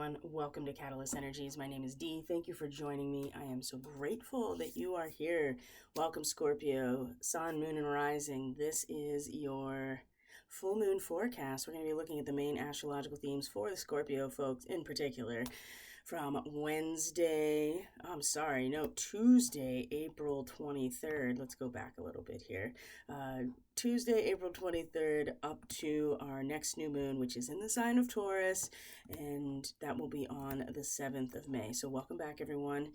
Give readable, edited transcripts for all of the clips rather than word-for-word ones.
everyone. Welcome to Catalyst Energies. My name is Dee. Thank you for joining me. I am so grateful that you are here. Welcome, Scorpio, Sun, Moon, and Rising. This is your full moon forecast. We're going to be looking at the main astrological themes for the Scorpio folks in particular from Tuesday, April 23rd. Let's go back a little bit here. Tuesday, April 23rd, up to our next new moon, which is in the sign of Taurus, and that will be on the 7th of May. So welcome back, everyone.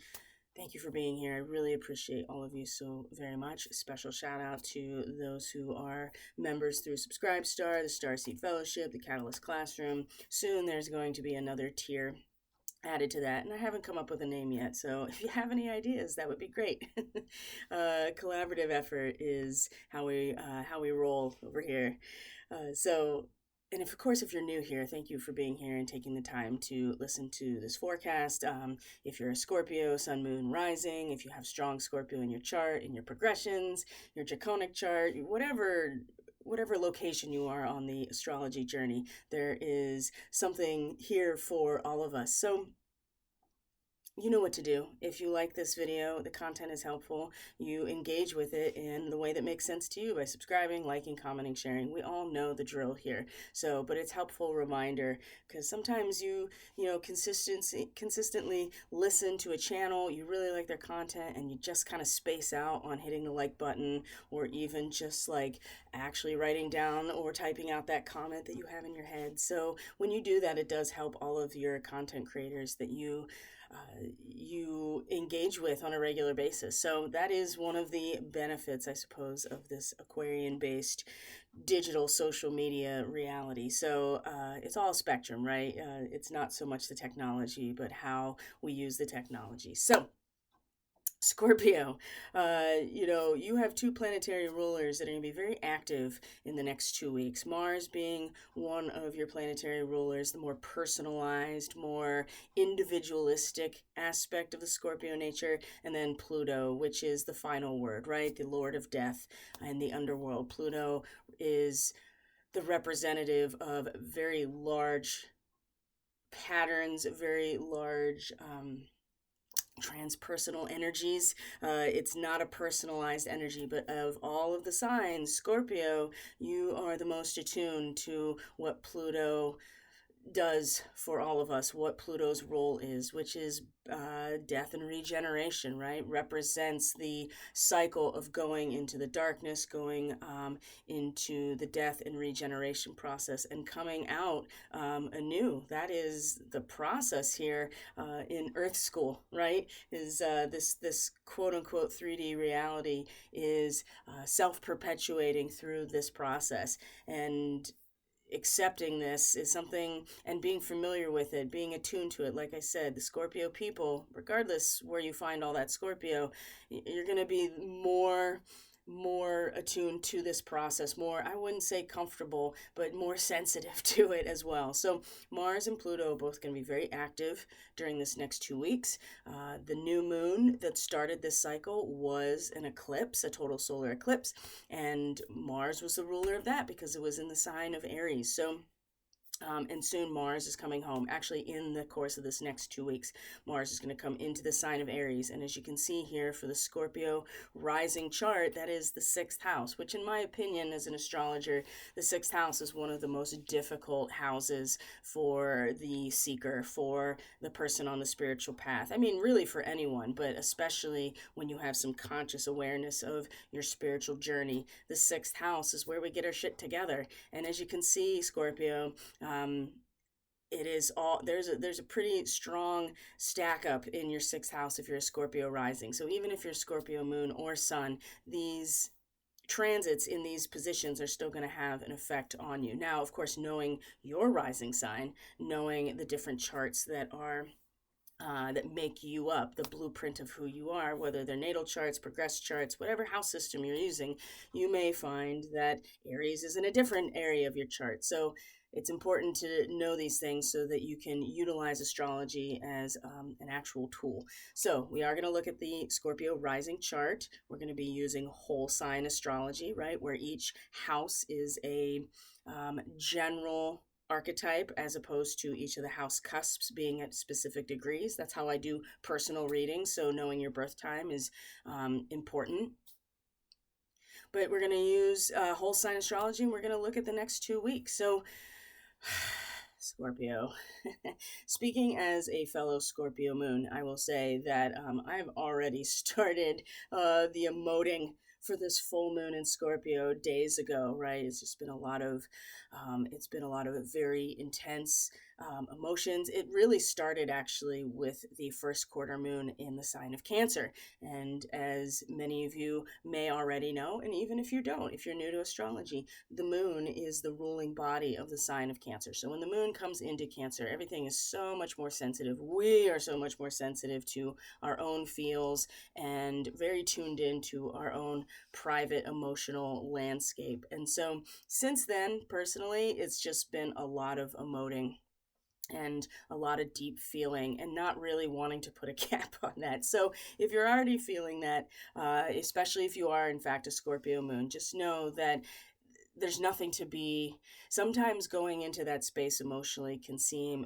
Thank you for being here. I really appreciate all of you so very much. Special shout out to those who are members through Subscribestar, the STARSEED Fellowship, the Catalyst Classroom. Soon there's going to be another tier added to that, and I haven't come up with a name yet, so if you have any ideas, that would be great. Collaborative effort is how we roll over here. And of course, if you're new here, thank you for being here and taking the time to listen to this forecast. If you're a Scorpio, Sun, Moon, Rising, if you have strong Scorpio in your chart, in your progressions, your draconic chart, whatever location you are on the astrology journey, there is something here for all of us. So you know what to do. If you like this video, the content is helpful, you engage with it in the way that makes sense to you by subscribing, liking, commenting, sharing. We all know the drill here. So, but it's helpful reminder because sometimes you consistently listen to a channel, you really like their content, and you just kind of space out on hitting the like button or even just like actually writing down or typing out that comment that you have in your head. So when you do that, it does help all of your content creators that you engage with on a regular basis. So that is one of the benefits, I suppose, of this Aquarian-based digital social media reality. So it's all spectrum, right? It's not so much the technology, but how we use the technology. So Scorpio, you have two planetary rulers that are going to be very active in the next 2 weeks. Mars being one of your planetary rulers, the more personalized, more individualistic aspect of the Scorpio nature, and then Pluto, which is the final word, right? The Lord of Death and the underworld. Pluto is the representative of very large patterns, very large transpersonal energies. It's not a personalized energy, but of all of the signs, Scorpio, you are the most attuned to what Pluto does for all of us, what Pluto's role is, which is death and regeneration, right? Represents the cycle of going into the darkness, going into the death and regeneration process, and coming out anew. That is the process here in Earth School, right? Is this quote unquote 3D reality is self-perpetuating through this process, and accepting this is something, and being familiar with it, being attuned to it. Like I said, the Scorpio people, regardless where you find all that Scorpio, you're going to be more attuned to this process, more, I wouldn't say comfortable, but more sensitive to it as well. So Mars and Pluto are both going to be very active during this next 2 weeks. The new moon that started this cycle was an eclipse, a total solar eclipse, and Mars was the ruler of that because it was in the sign of Aries. So and soon Mars is coming home. Actually, in the course of this next 2 weeks, Mars is going to come into the sign of Aries. And as you can see here for the Scorpio rising chart, that is the 6th house, which in my opinion, as an astrologer, the 6th house is one of the most difficult houses for the seeker, for the person on the spiritual path. I mean, really for anyone, but especially when you have some conscious awareness of your spiritual journey. The 6th house is where we get our shit together. And as you can see, Scorpio, it is all, there's a pretty strong stack up in your 6th house if you're a Scorpio rising. So even if you're Scorpio moon or sun, these transits in these positions are still going to have an effect on you. Now, of course, knowing your rising sign, knowing the different charts that are that make you up, the blueprint of who you are, whether they're natal charts, progress charts, whatever house system you're using, you may find that Aries is in a different area of your chart. So it's important to know these things so that you can utilize astrology as an actual tool. So we are going to look at the Scorpio rising chart. We're going to be using whole sign astrology, right, where each house is a general archetype as opposed to each of the house cusps being at specific degrees. That's how I do personal readings. So knowing your birth time is important. But we're going to use whole sign astrology, and we're going to look at the next 2 weeks. So, Scorpio. Speaking as a fellow Scorpio moon, I will say that I've already started the emoting for this full moon in Scorpio days ago, right? It's just been a lot of, very intense emotions. It really started actually with the first quarter moon in the sign of Cancer. And as many of you may already know, and even if you don't, if you're new to astrology, the moon is the ruling body of the sign of Cancer. So when the moon comes into Cancer, everything is so much more sensitive. We are so much more sensitive to our own feels and very tuned into our own private emotional landscape. And so since then, personally, it's just been a lot of emoting and a lot of deep feeling and not really wanting to put a cap on that. So if you're already feeling that, especially if you are in fact a Scorpio moon, just know that there's nothing to be. Sometimes going into that space emotionally can seem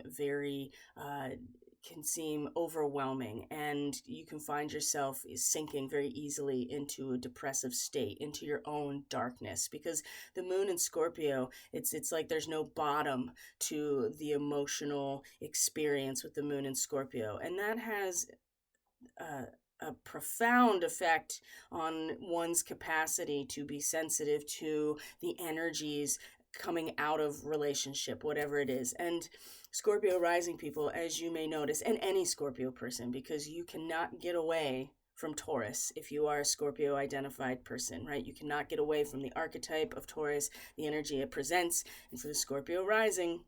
overwhelming, and you can find yourself sinking very easily into a depressive state, into your own darkness, because the moon in Scorpio, it's like there's no bottom to the emotional experience with the moon in Scorpio, and that has a profound effect on one's capacity to be sensitive to the energies coming out of relationship, whatever it is. And Scorpio rising people, as you may notice, and any Scorpio person, because you cannot get away from Taurus if you are a Scorpio identified person, right? You cannot get away from the archetype of Taurus, the energy it presents. And for the Scorpio rising,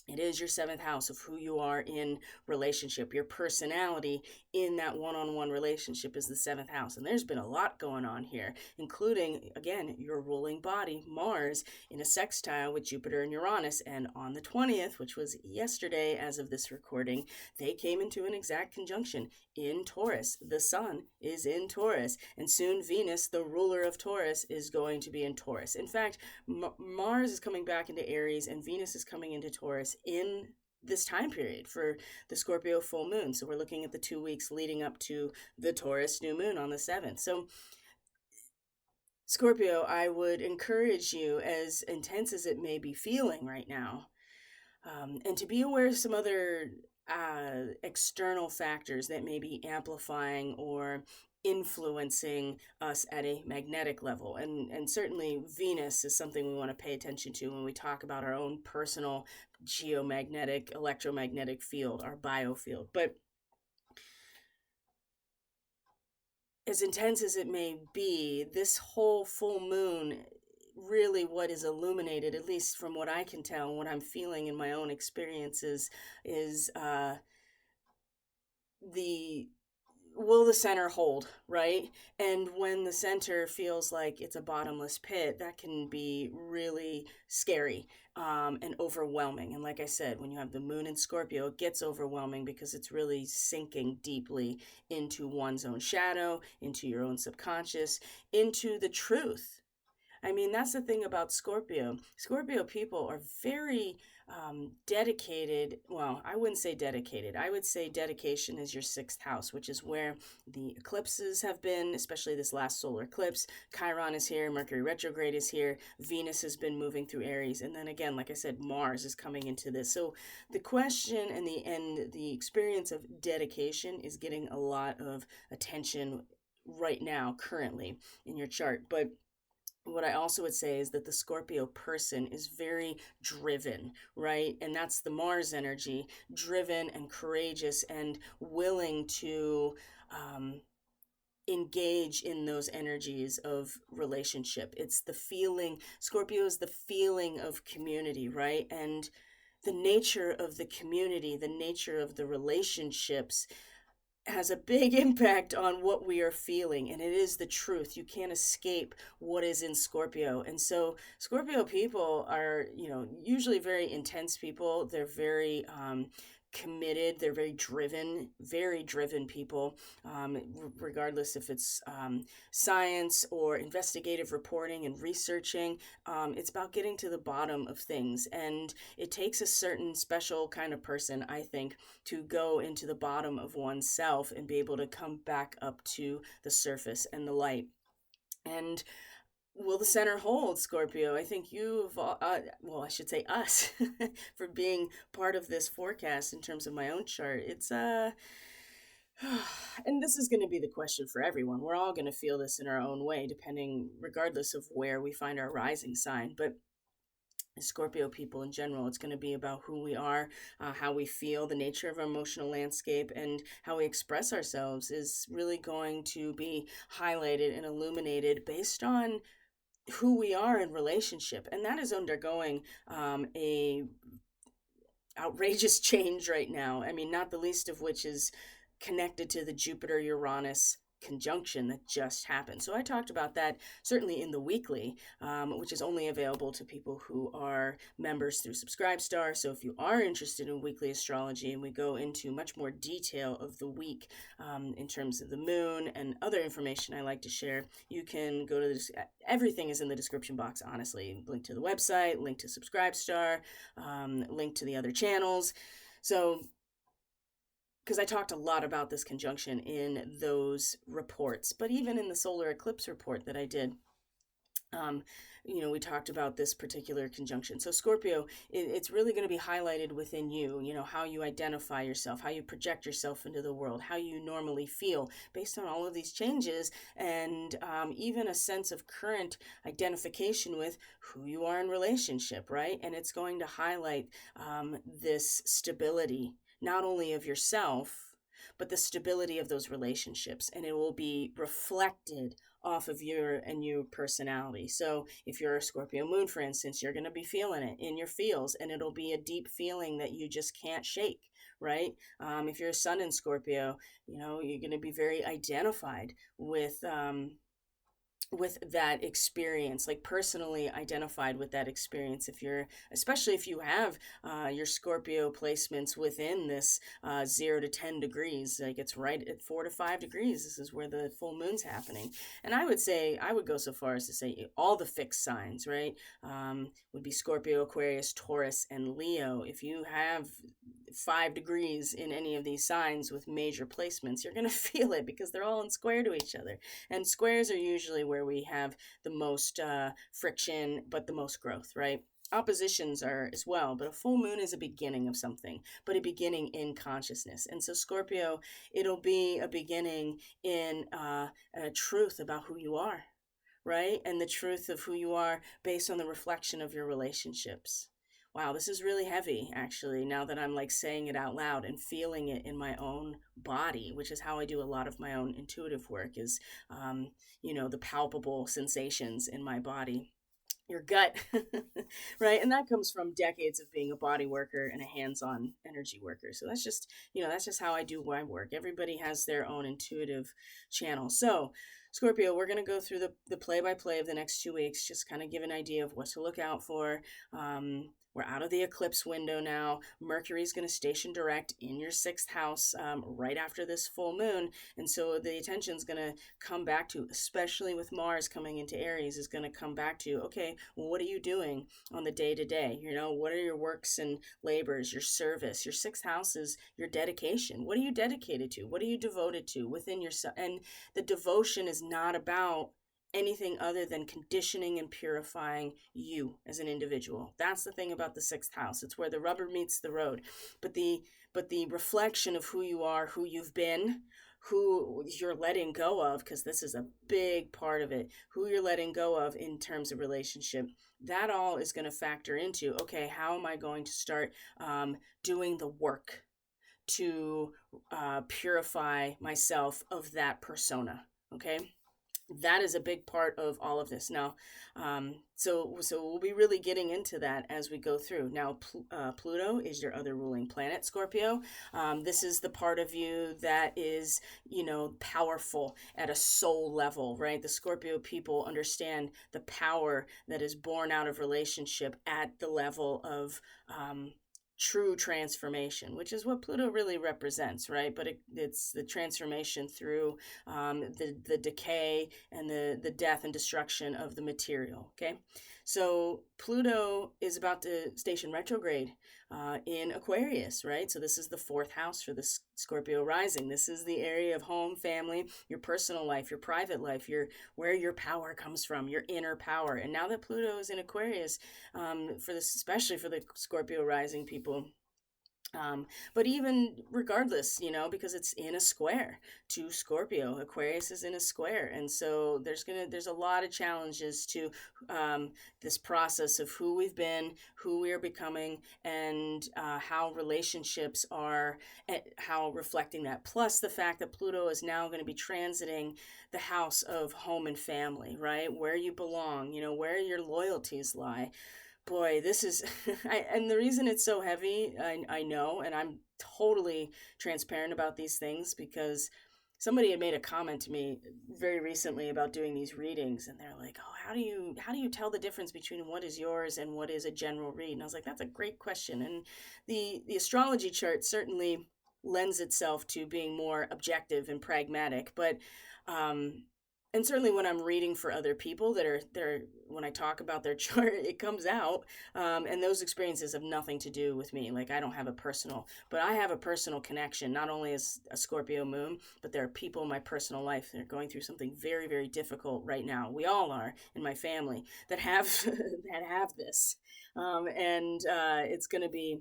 it is your seventh house of who you are in relationship. Your personality in that one-on-one relationship is the seventh house. And there's been a lot going on here, including, again, your ruling body, Mars, in a sextile with Jupiter and Uranus. And on the 20th, which was yesterday as of this recording, they came into an exact conjunction in Taurus. The sun is in Taurus. And soon Venus, the ruler of Taurus, is going to be in Taurus. In fact, Mars is coming back into Aries and Venus is coming into Taurus in this time period for the Scorpio full moon. So we're looking at the 2 weeks leading up to the Taurus new moon on the 7th. So Scorpio, I would encourage you, as intense as it may be feeling right now, and to be aware of some other external factors that may be amplifying or influencing us at a magnetic level. And certainly Venus is something we want to pay attention to when we talk about our own personal geomagnetic, electromagnetic field, our biofield. But as intense as it may be, this whole full moon, really what is illuminated, at least from what I can tell, what I'm feeling in my own experiences, is will the center hold, right? And when the center feels like it's a bottomless pit, that can be really scary and overwhelming. And like I said, when you have the moon in Scorpio, it gets overwhelming because it's really sinking deeply into one's own shadow, into your own subconscious, into the truth. I mean, that's the thing about Scorpio. Scorpio people are very dedicated. Well, I wouldn't say dedicated. I would say dedication is your sixth house, which is where the eclipses have been, especially this last solar eclipse. Chiron is here. Mercury retrograde is here. Venus has been moving through Aries. And then again, like I said, Mars is coming into this. So the question and the experience of dedication is getting a lot of attention right now, currently in your chart. But what I also would say is that the Scorpio person is very driven, right? And that's the Mars energy, driven and courageous and willing to engage in those energies of relationship. It's the feeling, Scorpio is the feeling of community, right? And the nature of the community, the nature of the relationships has a big impact on what we are feeling, and it is the truth. You can't escape what is in Scorpio. And so Scorpio people are, usually very intense people. They're very committed. They're very driven people, regardless if it's science or investigative reporting and researching. It's about getting to the bottom of things. And it takes a certain special kind of person, I think, to go into the bottom of oneself and be able to come back up to the surface and the light. And will the center hold, Scorpio? I think you've, well, I should say us, for being part of this forecast in terms of my own chart. It's, and this is going to be the question for everyone. We're all going to feel this in our own way, depending, regardless of where we find our rising sign. But Scorpio people in general, it's going to be about who we are, how we feel, the nature of our emotional landscape, and how we express ourselves is really going to be highlighted and illuminated based on who we are in relationship. And that is undergoing a outrageous change right now. I mean, not the least of which is connected to the Jupiter Uranus conjunction that just happened. So I talked about that certainly in the weekly, which is only available to people who are members through Subscribestar. So if you are interested in weekly astrology, and we go into much more detail of the week in terms of the moon and other information I like to share, you can go to this. Everything is in the description box, honestly. Link to the website, link to Subscribestar, link to the other channels. So because I talked a lot about this conjunction in those reports, but even in the solar eclipse report that I did, we talked about this particular conjunction. So Scorpio, it's really going to be highlighted within you, how you identify yourself, how you project yourself into the world, how you normally feel based on all of these changes, and even a sense of current identification with who you are in relationship, right? And it's going to highlight this stability, not only of yourself, but the stability of those relationships. And it will be reflected off of your personality. So if you're a Scorpio moon, for instance, you're going to be feeling it in your feels, and it'll be a deep feeling that you just can't shake, right? If you're a sun in Scorpio, you're going to be very identified with that experience, like personally identified with that experience. Especially if you have your Scorpio placements within this 0 to 10 degrees, like it's right at 4 to 5 degrees. This is where the full moon's happening. And I would go so far as to say all the fixed signs, right, would be Scorpio, Aquarius, Taurus, and Leo. If you have 5 degrees in any of these signs with major placements, you're going to feel it because they're all in square to each other. And squares are usually where we have the most friction, but the most growth, right? Oppositions are as well, but a full moon is a beginning of something, but a beginning in consciousness. And so Scorpio, it'll be a beginning in a truth about who you are, right? And the truth of who you are based on the reflection of your relationships. Wow, this is really heavy, actually, now that I'm like saying it out loud and feeling it in my own body, which is how I do a lot of my own intuitive work, is, the palpable sensations in my body. Your gut, right? And that comes from decades of being a body worker and a hands-on energy worker. So that's just how I do my work. Everybody has their own intuitive channel. So Scorpio, we're going to go through the play-by-play of the next 2 weeks, just kind of give an idea of what to look out for. We're out of the eclipse window now. Mercury's going to station direct in your 6th house right after this full moon. And so the attention's going to come back to, especially with Mars coming into Aries, is going to come back to, okay, well, what are you doing on the day-to-day? What are your works and labors, your service? Your 6th house is your dedication. What are you dedicated to? What are you devoted to within yourself? And the devotion is not about anything other than conditioning and purifying you as an individual. That's the thing about the 6th house. It's where the rubber meets the road. But the reflection of who you are, who you've been, who you're letting go of, because this is a big part of it, who you're letting go of in terms of relationship, that all is going to factor into, okay, how am I going to start doing the work to purify myself of that persona, okay? That is a big part of all of this. Now, so we'll be really getting into that as we go through. Now, Pluto is your other ruling planet, Scorpio. This is the part of you that is, powerful at a soul level, right? The Scorpio people understand the power that is born out of relationship at the level of true transformation, which is what Pluto really represents, right? But it's the transformation through the decay and the death and destruction of the material. Okay, so Pluto is about to station retrograde in Aquarius, right? So this is the fourth house for the Scorpio rising. This is the area of home, family, your personal life, your private life, your where your power comes from, your inner power. And now that Pluto is in Aquarius, for this, especially for the Scorpio rising people. But even regardless, because it's in a square to Scorpio, Aquarius is in a square, and so there's a lot of challenges to this process of who we've been, who we are becoming, and how relationships are, how reflecting that. Plus the fact that Pluto is now going to be transiting the house of home and family, right? Where you belong, where your loyalties lie. Boy, this is, and the reason it's so heavy, I know, and I'm totally transparent about these things because somebody had made a comment to me very recently about doing these readings, and they're like, "Oh, how do you tell the difference between what is yours and what is a general read?" And I was like, "That's a great question." And the astrology chart certainly lends itself to being more objective and pragmatic, but um, and certainly when I'm reading for other people that are when I talk about their chart, it comes out, and those experiences have nothing to do with me. Like I don't have a personal, but I have a personal connection. Not only as a Scorpio moon, but there are people in my personal life that are going through something very, very difficult right now. We all are in my family that have that have this, and it's going to be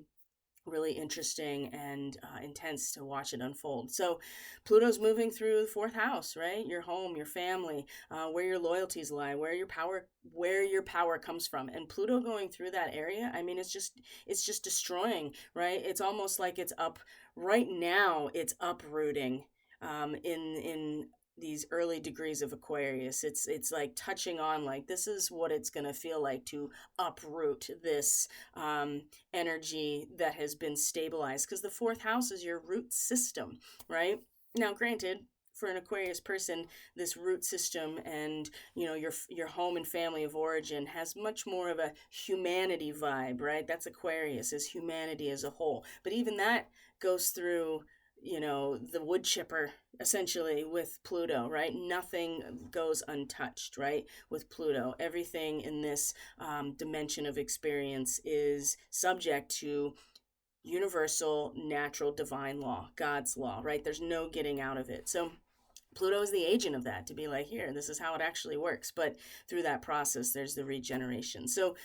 really interesting and intense to watch it unfold. So Pluto's moving through the fourth house, right? Your home, your family, where your loyalties lie, where your power comes from. And Pluto going through that area, I mean, it's just destroying, right? It's almost like it's up right now, it's uprooting in these early degrees of Aquarius. It's like touching on, like, this is what it's going to feel like to uproot this energy that has been stabilized, because the fourth house is your root system, right? Now granted, for an Aquarius person, this root system and your home and family of origin has much more of a humanity vibe, right? That's Aquarius, is humanity as a whole. But even that goes through the wood chipper essentially with Pluto, right? Nothing goes untouched, right? With Pluto, everything in this dimension of experience is subject to universal, natural, divine law, God's law, right? There's no getting out of it. So Pluto is the agent of that, to be like, here, this is how it actually works. But through that process, there's the regeneration. So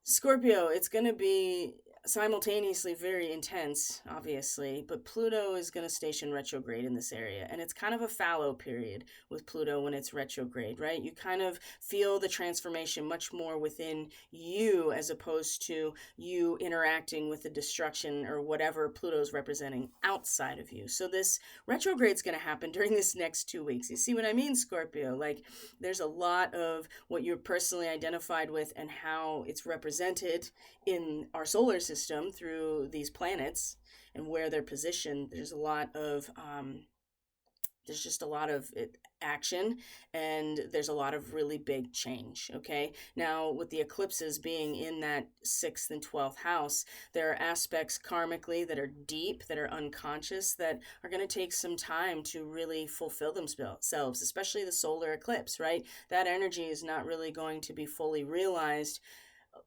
Scorpio, it's going to be simultaneously very intense, obviously, but Pluto is going to station retrograde in this area. And it's kind of a fallow period with Pluto when it's retrograde, right? You kind of feel the transformation much more within you as opposed to you interacting with the destruction or whatever Pluto's representing outside of you. So this retrograde is going to happen during this next 2 weeks. You see what I mean, Scorpio? Like, there's a lot of what you're personally identified with and how it's represented in our solar system through these planets and where they're positioned. There's just a lot of action, and there's a lot of really big change. Okay, now with the eclipses being in that 6th and 12th house, there are aspects karmically that are deep, that are unconscious, that are going to take some time to really fulfill themselves, especially the solar eclipse, right? That energy is not really going to be fully realized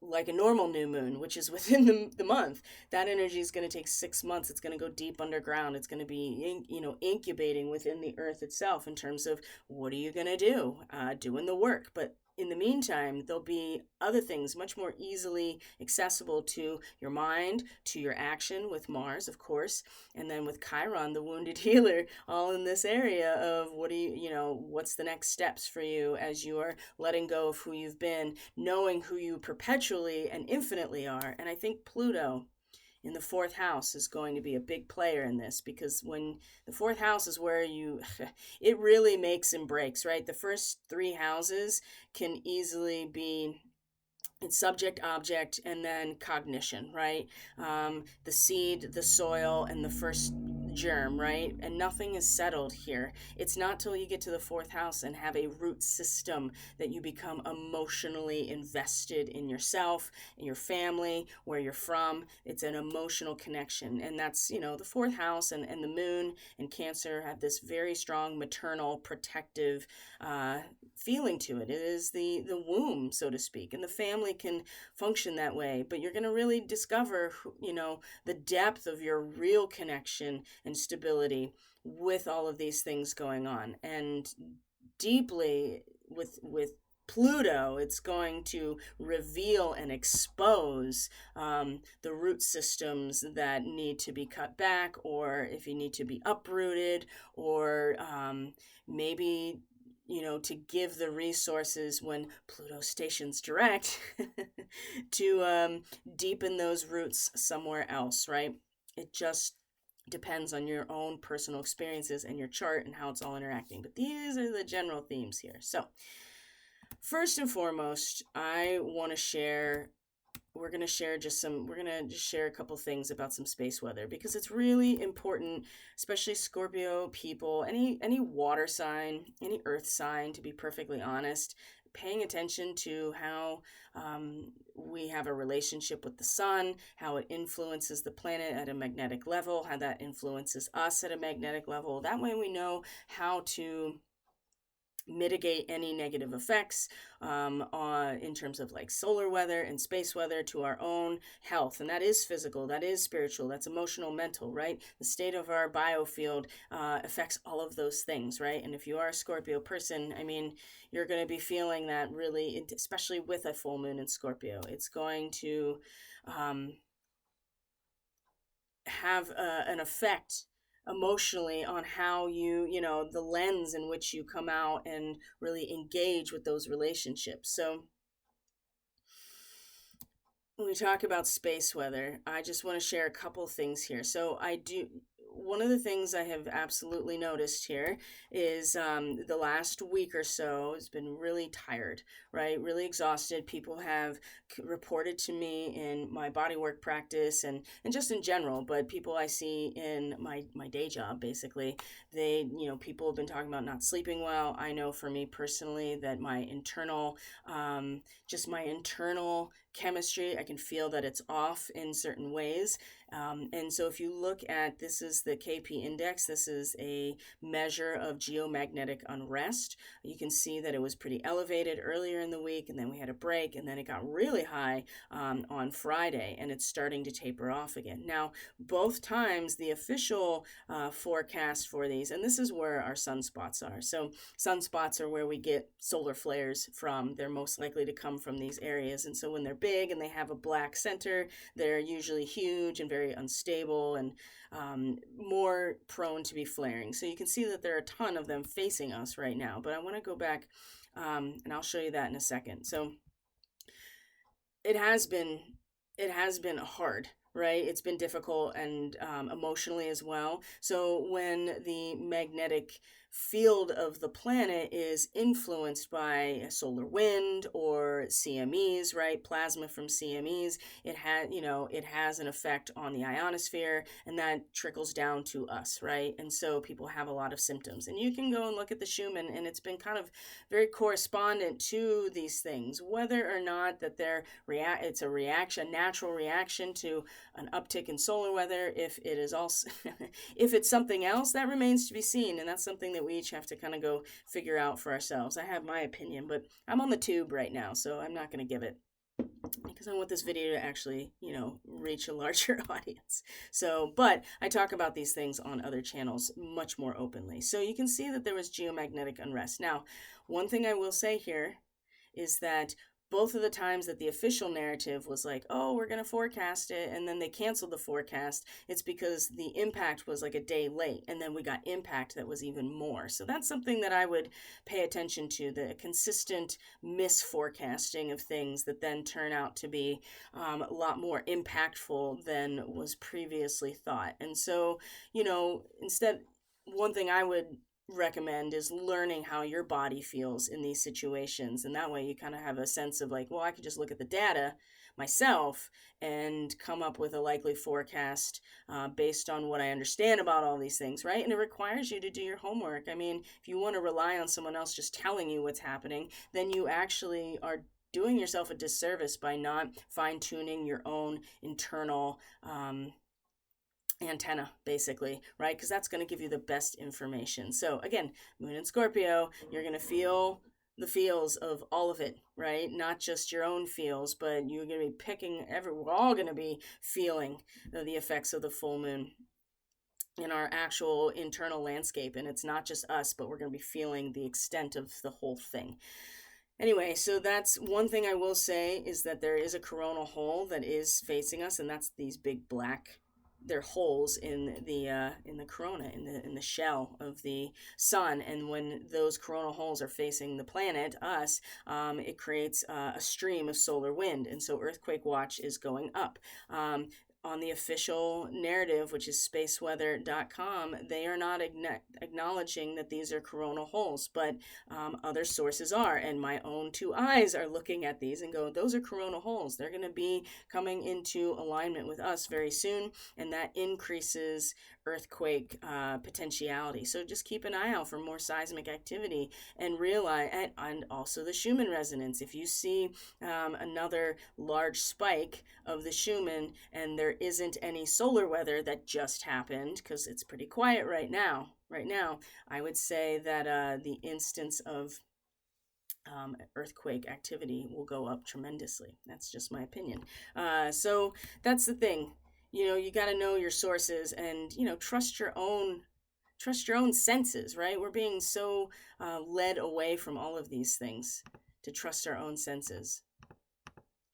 like a normal new moon, which is within the month. That energy is going to take 6 months. It's going to go deep underground. It's going to be incubating within the earth itself in terms of what are you going to do, doing the work. But in the meantime, there'll be other things much more easily accessible to your mind, to your action with Mars, of course, and then with Chiron, the wounded healer, all in this area of what's the next steps for you as you are letting go of who you've been, knowing who you perpetually and infinitely are. And I think Pluto in the fourth house is going to be a big player in this, because when the fourth house is where it really makes and breaks, right? The first three houses can easily be it's subject, object, and then cognition, right? The seed, the soil, and the first germ, right? And nothing is settled here. It's not till you get to the fourth house and have a root system that you become emotionally invested in yourself, in your family, where you're from. It's an emotional connection. And that's, the fourth house and the moon and Cancer have this very strong maternal protective feeling to it. It is the womb, so to speak, and the family can function that way. But you're going to really discover, the depth of your real connection and stability with all of these things going on, and deeply with Pluto, it's going to reveal and expose the root systems that need to be cut back, or if you need to be uprooted, or maybe, to give the resources when Pluto stations direct to deepen those roots somewhere else, right? It just depends on your own personal experiences and your chart and how it's all interacting. But these are the general themes here. So, first and foremost, we're going to share a couple things about some space weather, because it's really important, especially Scorpio people, any water sign, any earth sign, to be perfectly honest, paying attention to how we have a relationship with the sun, how it influences the planet at a magnetic level, how that influences us at a magnetic level. That way we know how to mitigate any negative effects in terms of like solar weather and space weather to our own health. And that is physical, that is spiritual, that's emotional, mental, right? The state of our biofield affects all of those things, right? And if you are a Scorpio person, you're going to be feeling that really, especially with a full moon in Scorpio. It's going to have an effect emotionally on how the lens in which you come out and really engage with those relationships. So when we talk about space weather, I just want to share a couple things here. So one of the things I have absolutely noticed here is the last week or so has been really tired, right? Really exhausted. People have reported to me in my bodywork practice and just in general, but people I see in my day job, basically, people have been talking about not sleeping well. I know for me personally that my internal chemistry, I can feel that it's off in certain ways. And so if you look at, this is the KP index, this is a measure of geomagnetic unrest. You can see that it was pretty elevated earlier in the week, and then we had a break, and then it got really high on Friday, and it's starting to taper off again. Now, both times the official forecast for these, and this is where our sunspots are. So sunspots are where we get solar flares from. They're most likely to come from these areas. And so when they're big and they have a black center, they're usually huge and very unstable and more prone to be flaring. So you can see that there are a ton of them facing us right now. But I want to go back and I'll show you that in a second. So it has been hard, right? It's been difficult and emotionally as well. So when the magnetic field of the planet is influenced by a solar wind or CMEs, right? Plasma from CMEs, it has an effect on the ionosphere, and that trickles down to us, right? And so people have a lot of symptoms. And you can go and look at the Schumann, and it's been kind of very correspondent to these things, whether or not that it's a natural reaction to an uptick in solar weather. If it is also if it's something else, that remains to be seen, and that's something that we each have to kind of go figure out for ourselves. I have my opinion, but I'm on the tube right now, so I'm not going to give it, because I want this video to actually, reach a larger audience. So, but I talk about these things on other channels much more openly. So you can see that there was geomagnetic unrest. Now, one thing I will say here is that both of the times that the official narrative was like, oh, we're going to forecast it, and then they canceled the forecast, it's because the impact was like a day late, and then we got impact that was even more. So that's something that I would pay attention to, the consistent misforecasting of things that then turn out to be a lot more impactful than was previously thought. And so, instead, one thing I would recommend is learning how your body feels in these situations, and that way you kind of have a sense of like, well, I could just look at the data, myself and come up with a likely forecast based on what I understand about all these things, right? And it requires you to do your homework. I mean, if you want to rely on someone else just telling you what's happening, then you actually are doing yourself a disservice by not fine tuning your own internal antenna, basically, right? Because that's going to give you the best information. So again, Moon in Scorpio, you're going to feel the feels of all of it, right? Not just your own feels, but you're going to be we're all going to be feeling the effects of the full moon in our actual internal landscape. And it's not just us, but we're going to be feeling the extent of the whole thing. Anyway, so that's one thing I will say, is that there is a coronal hole that is facing us, and that's these big black, they're holes in the corona, in the shell of the sun. And when those coronal holes are facing the planet, us, it creates a stream of solar wind, and so earthquake watch is going up. On the official narrative, which is spaceweather.com, they are not acknowledging that these are coronal holes, but other sources are. And my own two eyes are looking at these and go, those are coronal holes. They're going to be coming into alignment with us very soon, and that increases earthquake potentiality. So just keep an eye out for more seismic activity, and realize, and also the Schumann resonance. If you see another large spike of the Schumann and there isn't any solar weather that just happened, because it's pretty quiet right now, I would say that the instance of earthquake activity will go up tremendously. That's just my opinion. So that's the thing. You got to know your sources, and trust your own senses, right? We're being so led away from all of these things to trust our own senses.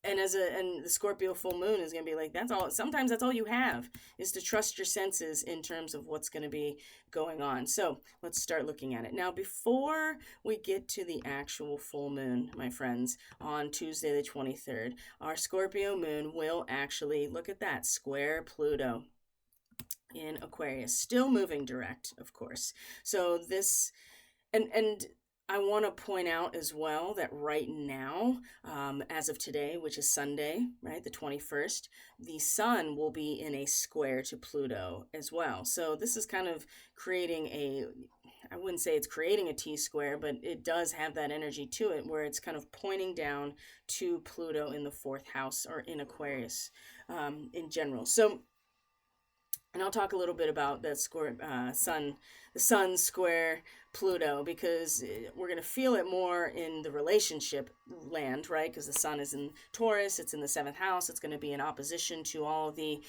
And the Scorpio full moon is going to be like, that's all. Sometimes that's all you have, is to trust your senses in terms of what's going to be going on. So let's start looking at it. Now, before we get to the actual full moon, my friends, on Tuesday the 23rd, our Scorpio moon will actually, look at that, square Pluto in Aquarius, still moving direct, of course. So this, and I want to point out as well that right now, as of today, which is Sunday, right, the 21st, the sun will be in a square to Pluto as well. So this is kind of creating I wouldn't say it's creating a T-square, but it does have that energy to it, where it's kind of pointing down to Pluto in the 4th house, or in Aquarius in general. So, and I'll talk a little bit about the sun square Pluto, because we're going to feel it more in the relationship land, right? Because the sun is in Taurus, it's in the 7th house, it's going to be in opposition to all the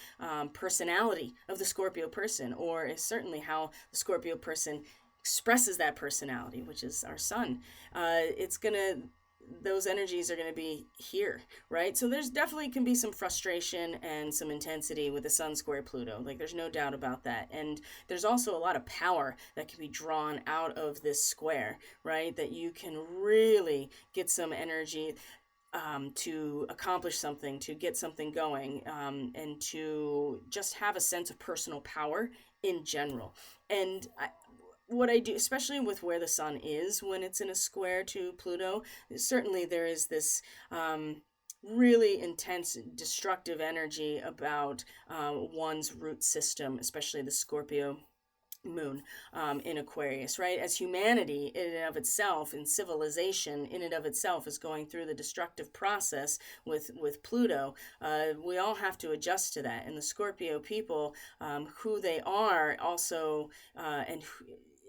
personality of the Scorpio person, or certainly how the Scorpio person expresses that personality, which is our sun. Those energies are going to be here, right? So there's definitely can be some frustration and some intensity with the sun square Pluto. Like, there's no doubt about that. And there's also a lot of power that can be drawn out of this square, right? That you can really get some energy to accomplish something, to get something going, and to just have a sense of personal power in general. And what I do, especially with where the sun is when it's in a square to Pluto, certainly there is this really intense destructive energy about one's root system, especially the Scorpio moon in Aquarius, right? As humanity in and of itself, in civilization in and of itself, is going through the destructive process with Pluto, we all have to adjust to that. And the Scorpio people, who they are also,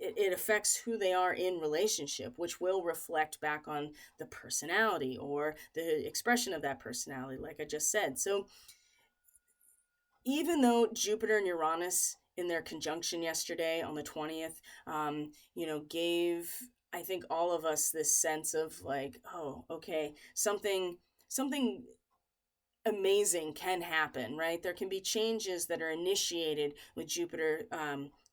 it affects who they are in relationship, which will reflect back on the personality or the expression of that personality, like I just said. So even though Jupiter and Uranus in their conjunction yesterday on the 20th, gave, I think, all of us this sense of like, oh, okay, something amazing can happen, right? There can be changes that are initiated with Jupiter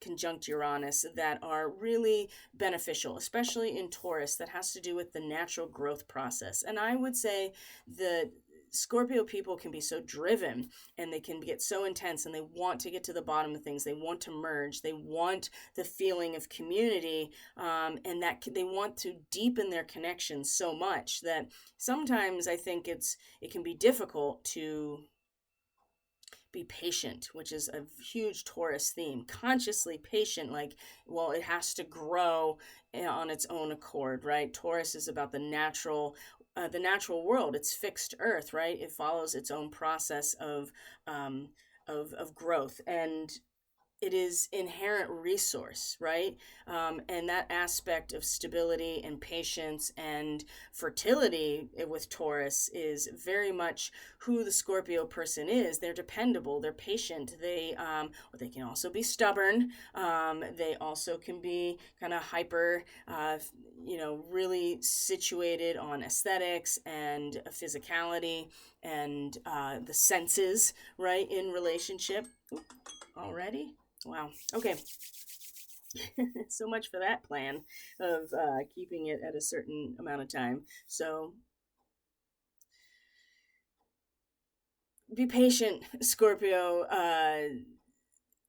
conjunct Uranus that are really beneficial, especially in Taurus, that has to do with the natural growth process. And I would say that Scorpio people can be so driven, and they can get so intense, and they want to get to the bottom of things. They want to merge. They want the feeling of community, and that they want to deepen their connection so much that sometimes I think it can be difficult to be patient, which is a huge Taurus theme. Consciously patient, like, well, it has to grow on its own accord, right? Taurus is about the natural world. It's fixed Earth, right? It follows its own process of growth, and it is inherent resource, right? And that aspect of stability and patience and fertility with Taurus is very much who the Scorpio person is. They're dependable, they're patient, they can also be stubborn. They also can be kind of hyper, really situated on aesthetics and physicality and the senses, right, in relationship. Already? Wow. Okay. So much for that plan of keeping it at a certain amount of time. So be patient, Scorpio.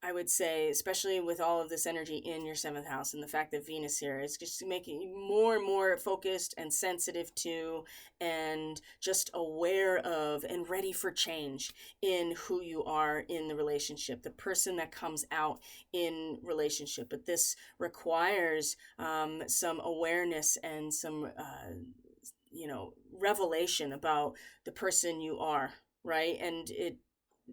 I would say, especially with all of this energy in your seventh house and the fact that Venus here is just making you more and more focused and sensitive to and just aware of and ready for change in who you are in the relationship, the person that comes out in relationship. But this requires some awareness and some, revelation about the person you are, right? And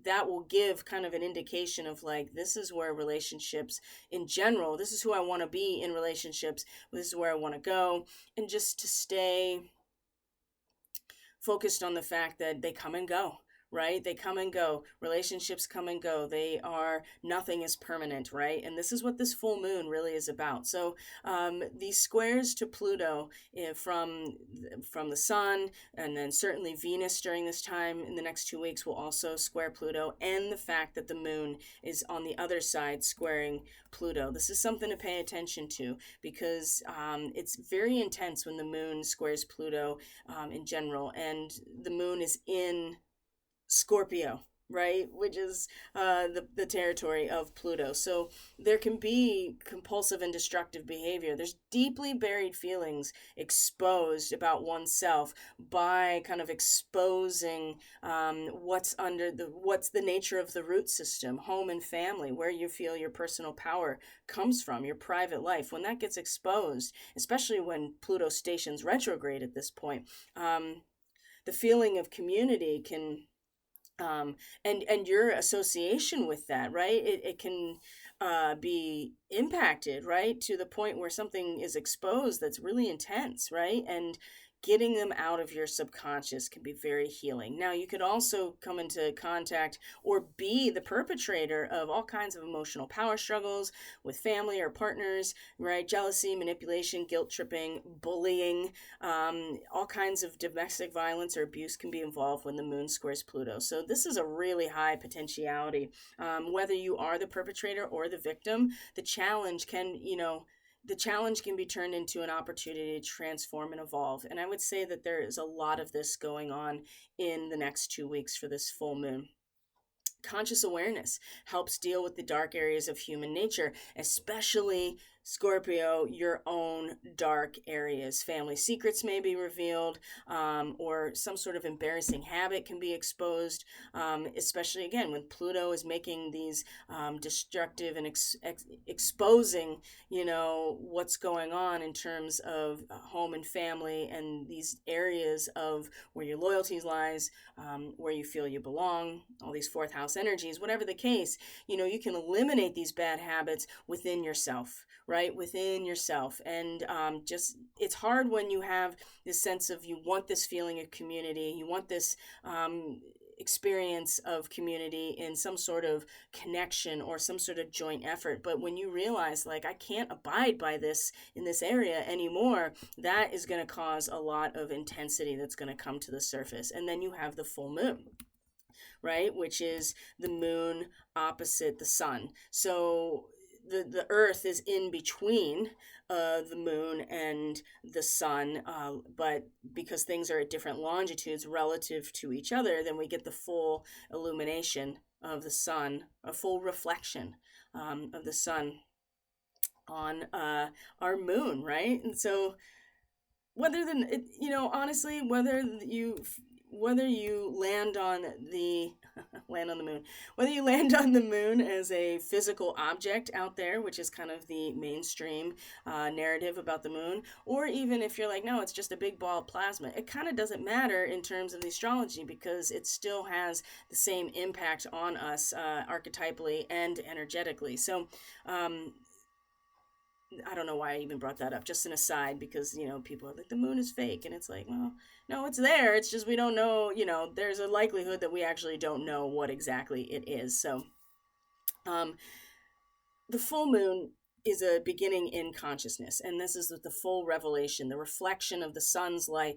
that will give kind of an indication of like, this is where relationships in general, this is who I want to be in relationships, this is where I want to go, and just to stay focused on the fact that they come and go, right? They come and go. Relationships come and go. Nothing is permanent, right? And this is what this full moon really is about. So these squares to Pluto from the sun, and then certainly Venus during this time in the next 2 weeks will also square Pluto, and the fact that the moon is on the other side squaring Pluto. This is something to pay attention to, because it's very intense when the moon squares Pluto in general, and the moon is in Scorpio, right? Which is the territory of Pluto. So there can be compulsive and destructive behavior. There's deeply buried feelings exposed about oneself by kind of exposing what's the nature of the root system, home and family, where you feel your personal power comes from, your private life. When that gets exposed, especially when Pluto stations retrograde at this point, the feeling of community can and your association with that, right? It can be impacted, right, to the point where something is exposed that's really intense, right? And getting them out of your subconscious can be very healing. Now, you could also come into contact or be the perpetrator of all kinds of emotional power struggles with family or partners, right? Jealousy, manipulation, guilt tripping, bullying, all kinds of domestic violence or abuse can be involved when the moon squares Pluto. So this is a really high potentiality. Whether you are the perpetrator or the victim, the challenge can be turned into an opportunity to transform and evolve. And I would say that there is a lot of this going on in the next 2 weeks for this full moon. Conscious awareness helps deal with the dark areas of human nature, especially Scorpio, your own dark areas. Family secrets may be revealed, or some sort of embarrassing habit can be exposed, especially again when Pluto is making these destructive and exposing, what's going on in terms of home and family and these areas of where your loyalties lies, where you feel you belong, all these fourth house energies, whatever the case, you can eliminate these bad habits within yourself, right? Within yourself. And it's hard when you have this sense of, you want this feeling of community, you want this experience of community in some sort of connection or some sort of joint effort. But when you realize, like, I can't abide by this in this area anymore, that is going to cause a lot of intensity that's going to come to the surface. And then you have the full moon, right? Which is the moon opposite the sun. So the earth is in between the moon and the sun, but because things are at different longitudes relative to each other, then we get the full illumination of the sun, a full reflection of the sun on our moon, right? And so whether the honestly, whether you land on the land on the moon, whether you land on the moon as a physical object out there, which is kind of the mainstream narrative about the moon, or even if you're like, no, it's just a big ball of plasma, it kind of doesn't matter in terms of the astrology, because it still has the same impact on us archetypally and energetically. So I don't know why I even brought that up, just an aside, because, people are like, the moon is fake. And it's like, well, no, it's there. It's just we don't know, there's a likelihood that we actually don't know what exactly it is. So the full moon is a beginning in consciousness. And this is the full revelation, the reflection of the sun's light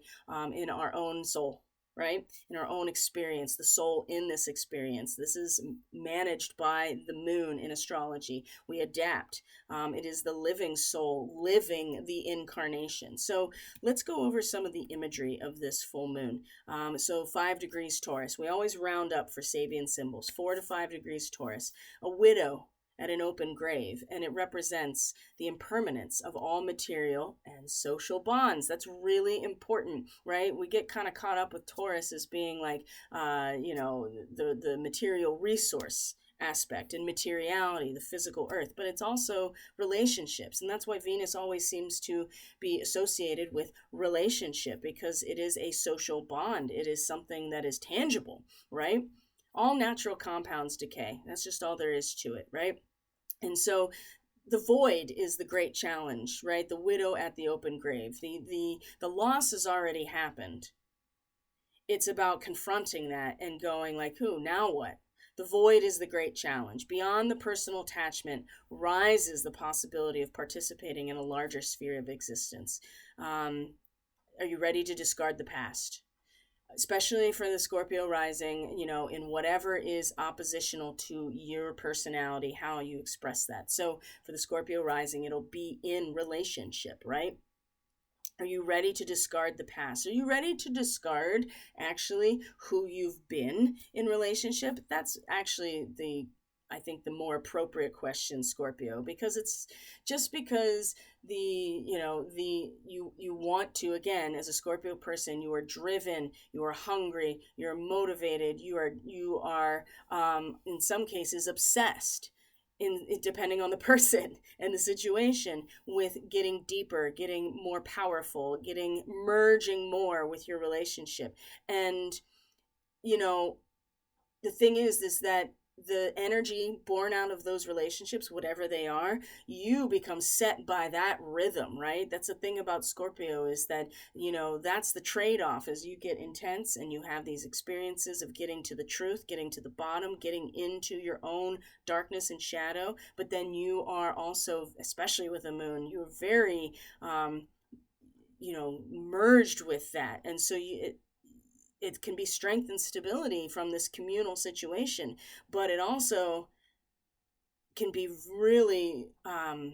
in our own soul. Right? In our own experience, the soul in this experience. This is managed by the moon in astrology. We adapt. It is the living soul living the incarnation. So let's go over some of the imagery of this full moon. So 5 degrees Taurus. We always round up for Sabian symbols. 4 to 5 degrees Taurus. A widow at an open grave, and it represents the impermanence of all material and social bonds. That's really important, right? We get kind of caught up with Taurus as being like, the material resource aspect and materiality, the physical earth, but it's also relationships. And that's why Venus always seems to be associated with relationship, because it is a social bond. It is something that is tangible, right? All natural compounds decay. That's just all there is to it, right? And so the void is the great challenge, right? The widow at the open grave. The loss has already happened. It's about confronting that and going like, now what? The void is the great challenge. Beyond the personal attachment rises the possibility of participating in a larger sphere of existence. Are you ready to discard the past? Especially for the Scorpio rising, in whatever is oppositional to your personality, how you express that. So for the Scorpio rising, it'll be in relationship, right? Are you ready to discard the past? Are you ready to discard actually who you've been in relationship? That's actually I think the more appropriate question, Scorpio, because it's just because you want to, again, as a Scorpio person, you are driven, you are hungry, you're motivated, you are in some cases obsessed, depending on the person and the situation, with getting deeper, getting more powerful, merging more with your relationship. And the thing is that the energy born out of those relationships, whatever they are, you become set by that rhythm, right? That's the thing about Scorpio, is that, that's the trade-off. As you get intense and you have these experiences of getting to the truth, getting to the bottom, getting into your own darkness and shadow, but then you are also, especially with the moon, you're very, merged with that. And so it can be strength and stability from this communal situation, but it also can be really can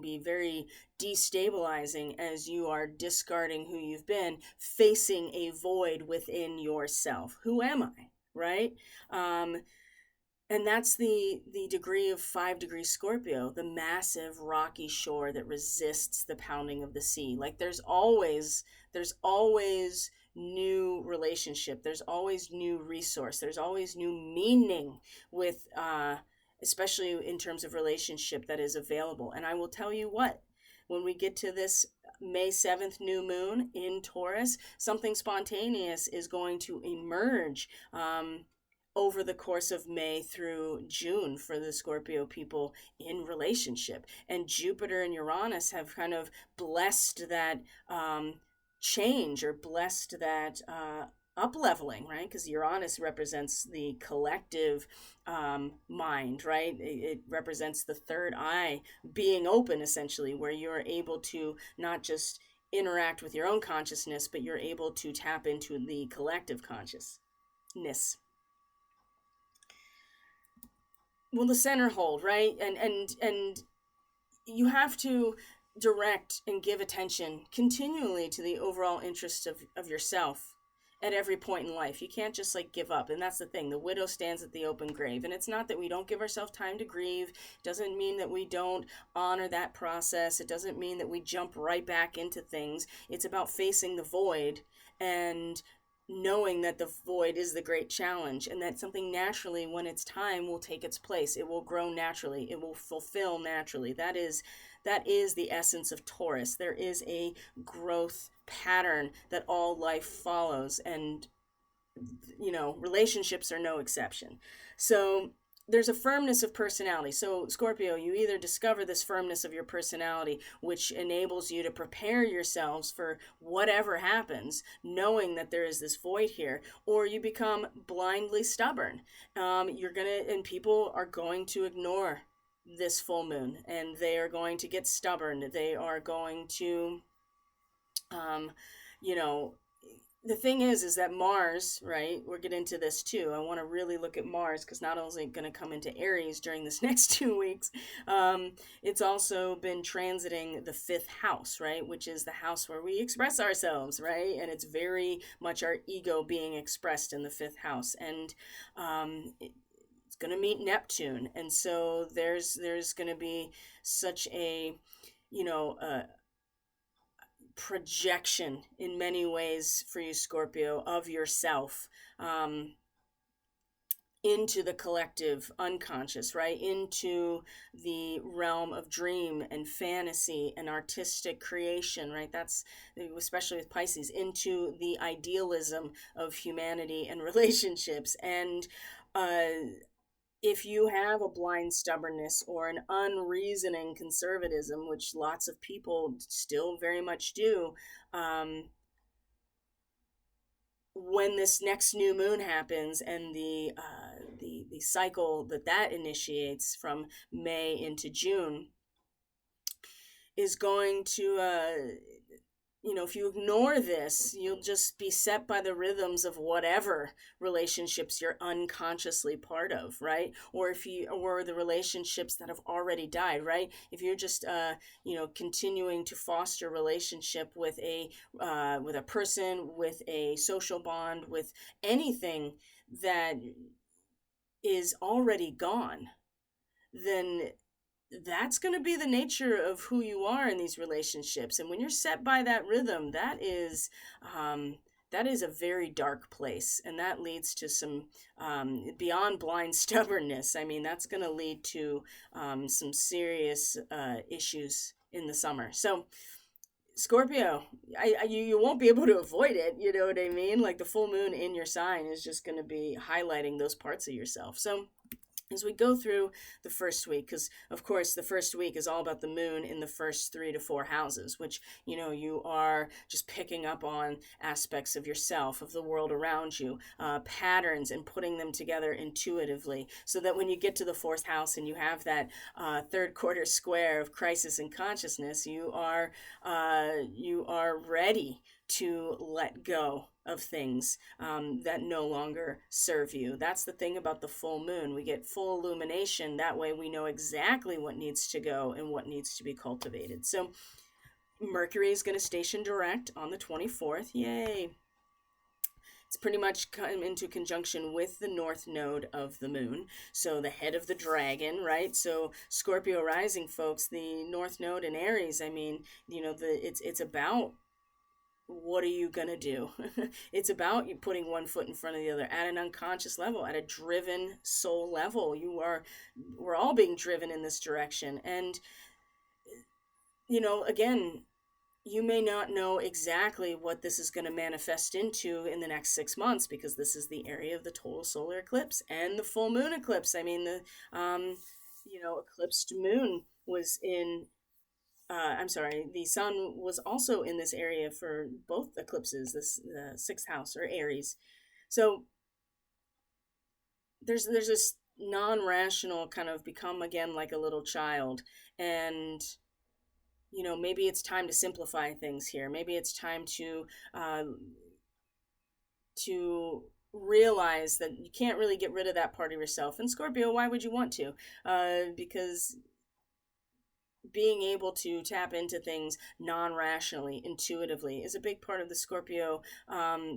be very destabilizing as you are discarding who you've been, facing a void within yourself. Who am I, right? And that's the degree of 5 degrees Scorpio, the massive rocky shore that resists the pounding of the sea. Like there's always new relationship, there's always new resource, there's always new meaning with especially in terms of relationship that is available. And I will tell you what, when we get to this May 7th new moon in Taurus, something spontaneous is going to emerge over the course of May through June for the Scorpio people in relationship. And Jupiter and Uranus have kind of blessed that change, or blessed that up-leveling, right? Because Uranus represents the collective mind, right? It represents the third eye being open, essentially, where you're able to not just interact with your own consciousness, but you're able to tap into the collective consciousness. Well, the center hold, right? And you have to direct and give attention continually to the overall interest of yourself at every point in life. You can't just like give up. And that's the thing. The widow stands at the open grave. And it's not that we don't give ourselves time to grieve. It doesn't mean that we don't honor that process. It doesn't mean that we jump right back into things. It's about facing the void and knowing that the void is the great challenge, and that something naturally, when it's time, will take its place. It will grow naturally. It will fulfill naturally. That is the essence of Taurus. There is a growth pattern that all life follows, and relationships are no exception. So there's a firmness of personality. So, Scorpio, you either discover this firmness of your personality, which enables you to prepare yourselves for whatever happens, knowing that there is this void here, or you become blindly stubborn. And people are going to ignore this full moon, and they are going to get stubborn. They are going to, you know, the thing is that Mars, right? We're getting into this too. I want to really look at Mars because not only is it going to come into Aries during this next 2 weeks, it's also been transiting the fifth house, right? Which is the house where we express ourselves, right? And it's very much our ego being expressed in the fifth house. And it's going to meet Neptune. And so there's going to be such a, you know, projection in many ways for you, Scorpio, of yourself into the collective unconscious, right? Into the realm of dream and fantasy and artistic creation, right? That's especially with Pisces, into the idealism of humanity and relationships. And if you have a blind stubbornness or an unreasoning conservatism, which lots of people still very much do, when this next new moon happens and the cycle that initiates from May into June is going to if you ignore this, you'll just be set by the rhythms of whatever relationships you're unconsciously part of, right? Or the relationships that have already died, right? If you're just continuing to foster relationship with a person, with a social bond, with anything that is already gone, then that's going to be the nature of who you are in these relationships. And when you're set by that rhythm, that is a very dark place, and that leads to some beyond blind stubbornness. I mean, that's going to lead to some serious issues in the summer. So Scorpio, you won't be able to avoid it. You know what I mean? Like the full moon in your sign is just going to be highlighting those parts of yourself. So as we go through the first week, because of course the first week is all about the moon in the first 3 to 4 houses, which you are just picking up on aspects of yourself, of the world around you, patterns, and putting them together intuitively, so that when you get to the fourth house and you have that third quarter square of crisis and consciousness, you are ready to let go of things that no longer serve you. That's the thing about the full moon. We get full illumination. That way we know exactly what needs to go and what needs to be cultivated. So Mercury is going to station direct on the 24th. Yay! It's pretty much come into conjunction with the north node of the moon, so the head of the dragon, right? So Scorpio rising folks, the north node in Aries, I mean, it's about what are you going to do? It's about you putting one foot in front of the other at an unconscious level, at a driven soul level. We're all being driven in this direction. And, again, you may not know exactly what this is going to manifest into in the next 6 months, because this is the area of the total solar eclipse and the full moon eclipse. I mean, the, eclipsed moon was in the sun was also in this area for both eclipses, this sixth house or Aries. So there's this non-rational kind of become again like a little child, and maybe it's time to simplify things here. Maybe it's time to realize that you can't really get rid of that part of yourself. And Scorpio, why would you want to? Because being able to tap into things non-rationally, intuitively, is a big part of the Scorpio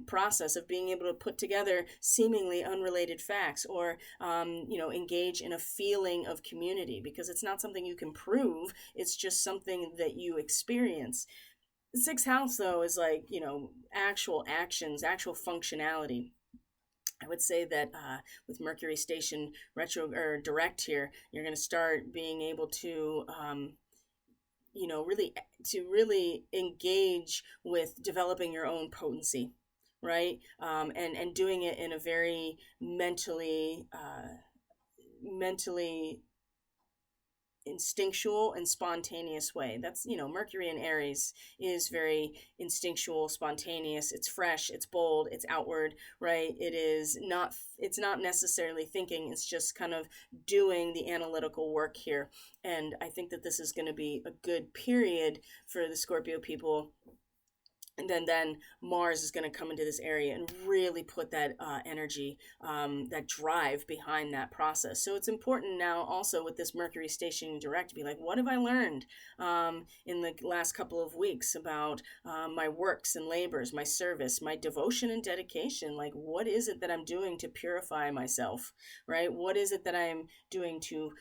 process of being able to put together seemingly unrelated facts, or engage in a feeling of community, because it's not something you can prove, it's just something that you experience. The sixth house, though, is like, actual actions, actual functionality. I would say that with Mercury station retro or direct here, you're going to start being able to, really engage with developing your own potency, right? And doing it in a very mentally instinctual and spontaneous way. That's, Mercury in Aries is very instinctual, spontaneous. It's fresh, it's bold, it's outward, right? It's not necessarily thinking, it's just kind of doing the analytical work here. And I think that this is going to be a good period for the Scorpio people. And then Mars is going to come into this area and really put that energy, that drive behind that process. So it's important now also with this Mercury stationing direct to be like, what have I learned in the last couple of weeks about my works and labors, my service, my devotion and dedication? Like, what is it that I'm doing to purify myself, right? What is it that I'm doing to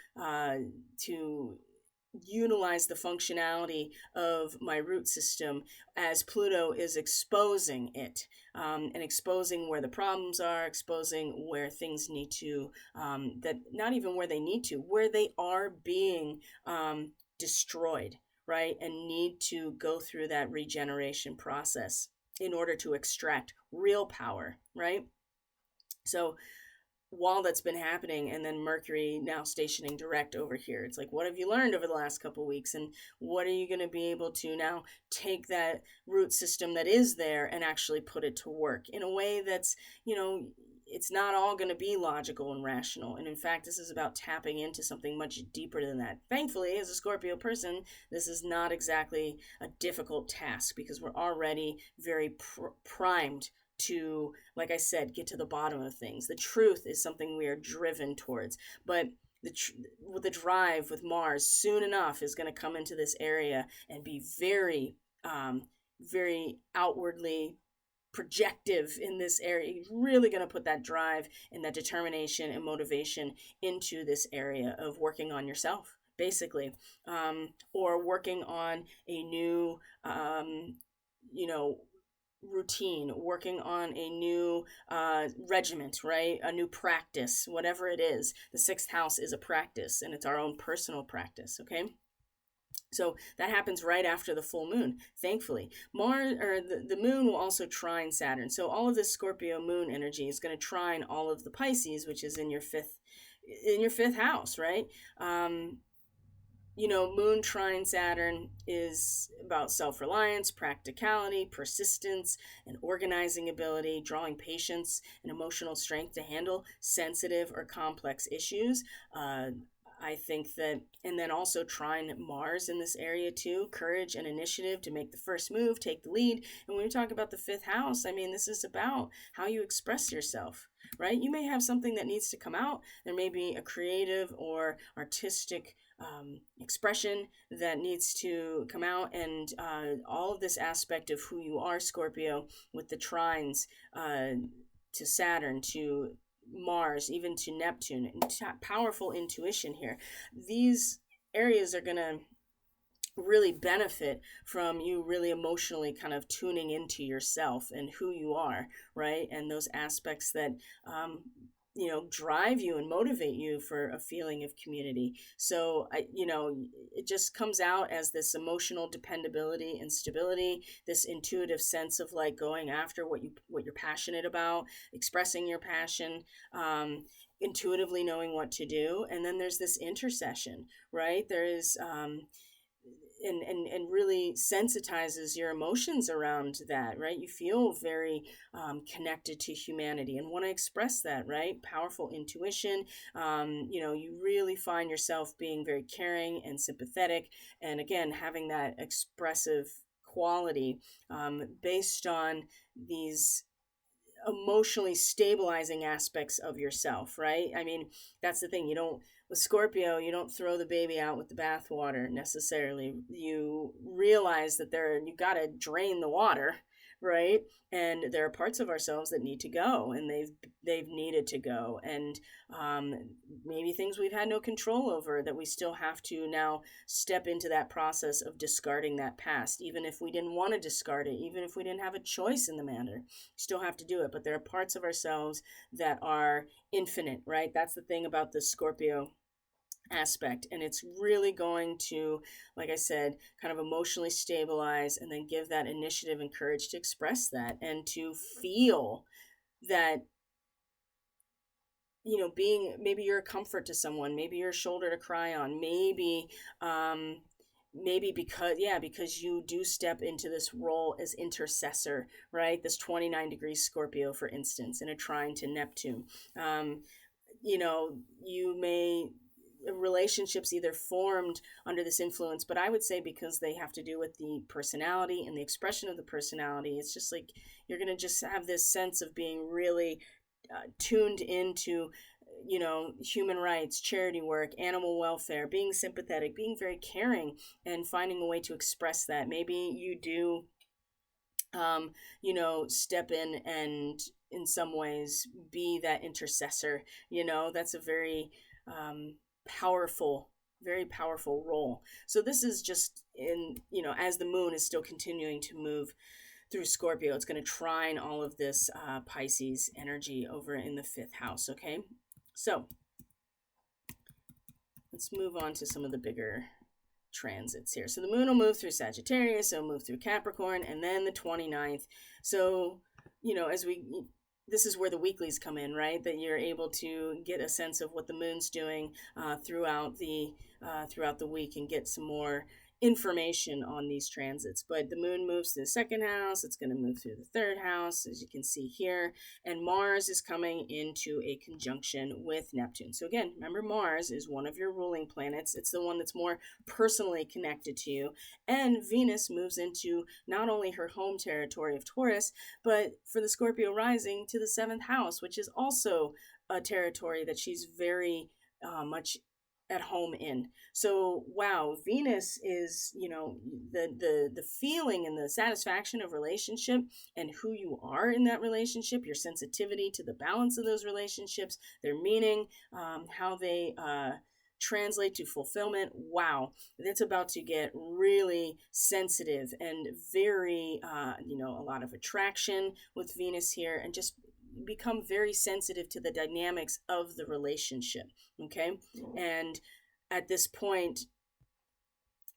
utilize the functionality of my root system, as Pluto is exposing it, and exposing where the problems are, exposing where things need to, that not even where they need to, where they are being destroyed, right? And need to go through that regeneration process in order to extract real power, right? So while that's been happening, and then Mercury now stationing direct over here, it's like, what have you learned over the last couple of weeks, and what are you going to be able to now take that root system that is there and actually put it to work in a way that's, it's not all going to be logical and rational. And in fact, this is about tapping into something much deeper than that. Thankfully, as a Scorpio person, this is not exactly a difficult task, because we're already very primed to, like I said, get to the bottom of things. The truth is something we are driven towards, but with the drive with Mars soon enough is going to come into this area and be very, very outwardly projective in this area. He's really going to put that drive and that determination and motivation into this area of working on yourself, basically, or working on a new, routine, working on a new regiment, right? A new practice, whatever it is. The sixth house is a practice, and it's our own personal practice, okay? So that happens right after the full moon, thankfully. Mars, or the moon, will also trine Saturn. So all of this Scorpio moon energy is going to trine all of the Pisces, which is in your fifth house, right? Moon trine Saturn is about self-reliance, practicality, persistence, and organizing ability, drawing patience and emotional strength to handle sensitive or complex issues. I think that, and then also trine Mars in this area too, courage and initiative to make the first move, take the lead. And when we talk about the fifth house, I mean, this is about how you express yourself, right? You may have something that needs to come out. There may be a creative or artistic expression that needs to come out, and all of this aspect of who you are, Scorpio, with the trines to Saturn, to Mars, even to Neptune, and powerful intuition here. These areas are going to really benefit from you really emotionally kind of tuning into yourself and who you are, right? And those aspects that drive you and motivate you for a feeling of community. So it just comes out as this emotional dependability and stability, this intuitive sense of like going after what you're passionate about, expressing your passion, intuitively knowing what to do. And then there's this intercession, right? There is and really sensitizes your emotions around that, right? You feel very connected to humanity and want to express that, right? Powerful intuition. You really find yourself being very caring and sympathetic, and again, having that expressive quality based on these emotionally stabilizing aspects of yourself, right? I mean, that's the thing. You don't, with Scorpio, you don't throw the baby out with the bathwater necessarily. You realize that you got to drain the water, right? And there are parts of ourselves that need to go, and they've needed to go, and um, maybe things we've had no control over that we still have to now step into that process of discarding that past, even if we didn't want to discard it, even if we didn't have a choice in the matter. Still have to do it. But there are parts of ourselves that are infinite, right? That's the thing about the Scorpio aspect, and it's really going to, like I said, kind of emotionally stabilize and then give that initiative and courage to express that and to feel that, being, maybe you're a comfort to someone, maybe you're a shoulder to cry on, um maybe because you do step into this role as intercessor, right? This 29 degree Scorpio, for instance, in a trine to Neptune. um you may, relationships either formed under this influence, but I would say because they have to do with the personality and the expression of the personality, it's just like you're going to just have this sense of being really tuned into, human rights, charity work, animal welfare, being sympathetic, being very caring, and finding a way to express that. Maybe you do, step in and in some ways be that intercessor. That's a very powerful, very powerful role. So this is just in, as the moon is still continuing to move through Scorpio, it's going to trine all of this Pisces energy over in the fifth house. Okay, so let's move on to some of the bigger transits here. So the moon will move through Sagittarius, it'll move through Capricorn, and then the 29th. So, as this is where the weeklies come in, right? That you're able to get a sense of what the moon's doing throughout the week and get some more information on these transits. But the moon moves to the second house, it's going to move through the third house, as you can see here, and Mars is coming into a conjunction with Neptune. So again, remember, Mars is one of your ruling planets. It's the one that's more personally connected to you. And Venus moves into not only her home territory of Taurus, but for the Scorpio rising, to the seventh house, which is also a territory that she's very much at home in. So wow, Venus is, the feeling and the satisfaction of relationship and who you are in that relationship, your sensitivity to the balance of those relationships, their meaning, how they translate to fulfillment. Wow, that's about to get really sensitive and very, a lot of attraction with Venus here, and just become very sensitive to the dynamics of the relationship. Okay, and at this point,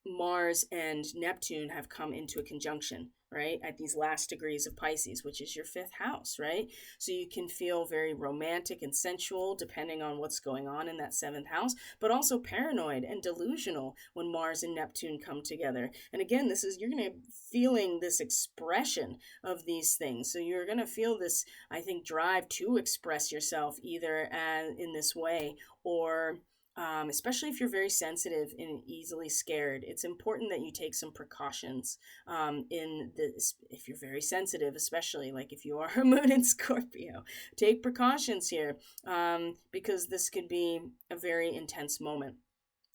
Mars and Neptune have come into a conjunction, right? At these last degrees of Pisces, which is your fifth house, right? So you can feel very romantic and sensual depending on what's going on in that seventh house, but also paranoid and delusional when Mars and Neptune come together. And again, you're going to feeling this expression of these things. So you're going to feel this, I think, drive to express yourself either in this way or especially if you're very sensitive and easily scared. It's important that you take some precautions in this. If you're very sensitive, especially like if you are a moon in Scorpio, take precautions here because this could be a very intense moment.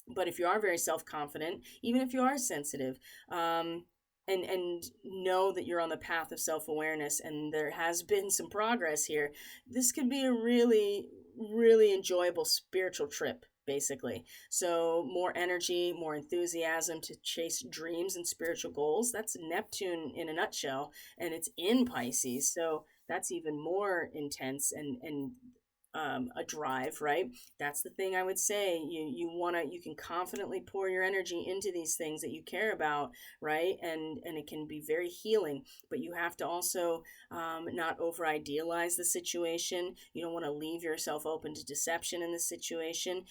But if you are very self-confident, even if you are sensitive, and know that you're on the path of self-awareness and there has been some progress here, this could be a really, really enjoyable spiritual trip, basically. So more energy, more enthusiasm to chase dreams and spiritual goals. That's Neptune in a nutshell, and it's in Pisces, so that's even more intense and a drive, right? That's the thing I would say. You can confidently pour your energy into these things that you care about, right? And it can be very healing, but you have to also not over idealize the situation. You don't want to leave yourself open to deception in this situation.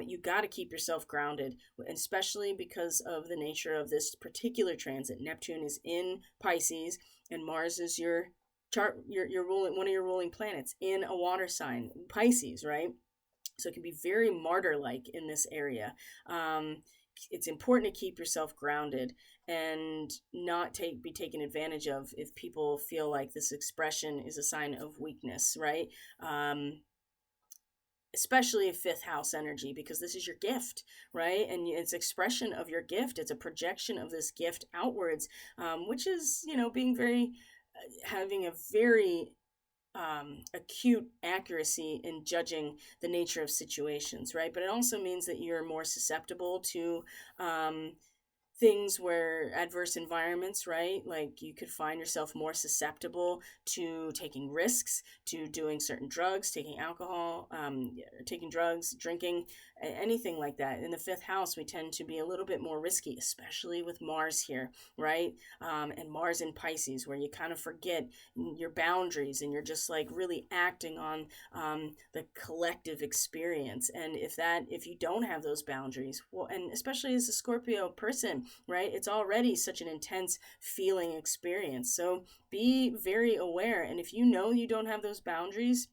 You got to keep yourself grounded, especially because of the nature of this particular transit. Neptune is in Pisces and Mars is your ruling, one of your ruling planets in a water sign, Pisces, right? So it can be very martyr like in this area. it's important to keep yourself grounded and not be taken advantage of if people feel like this expression is a sign of weakness, right? Especially a fifth house energy, because this is your gift, right? And it's expression of your gift. It's a projection of this gift outwards, which is, being very, having a very acute accuracy in judging the nature of situations, right? But it also means that you're more susceptible to things where adverse environments, right? Like you could find yourself more susceptible to taking risks, to doing certain drugs, taking alcohol, taking drugs, drinking, anything like that. In the fifth house, we tend to be a little bit more risky, especially with Mars here, right? And Mars in Pisces, where you kind of forget your boundaries and you're just like really acting on the collective experience. And if you don't have those boundaries, well, and especially as a Scorpio person, right, it's already such an intense feeling experience. So be very aware. And if you know you don't have those boundaries,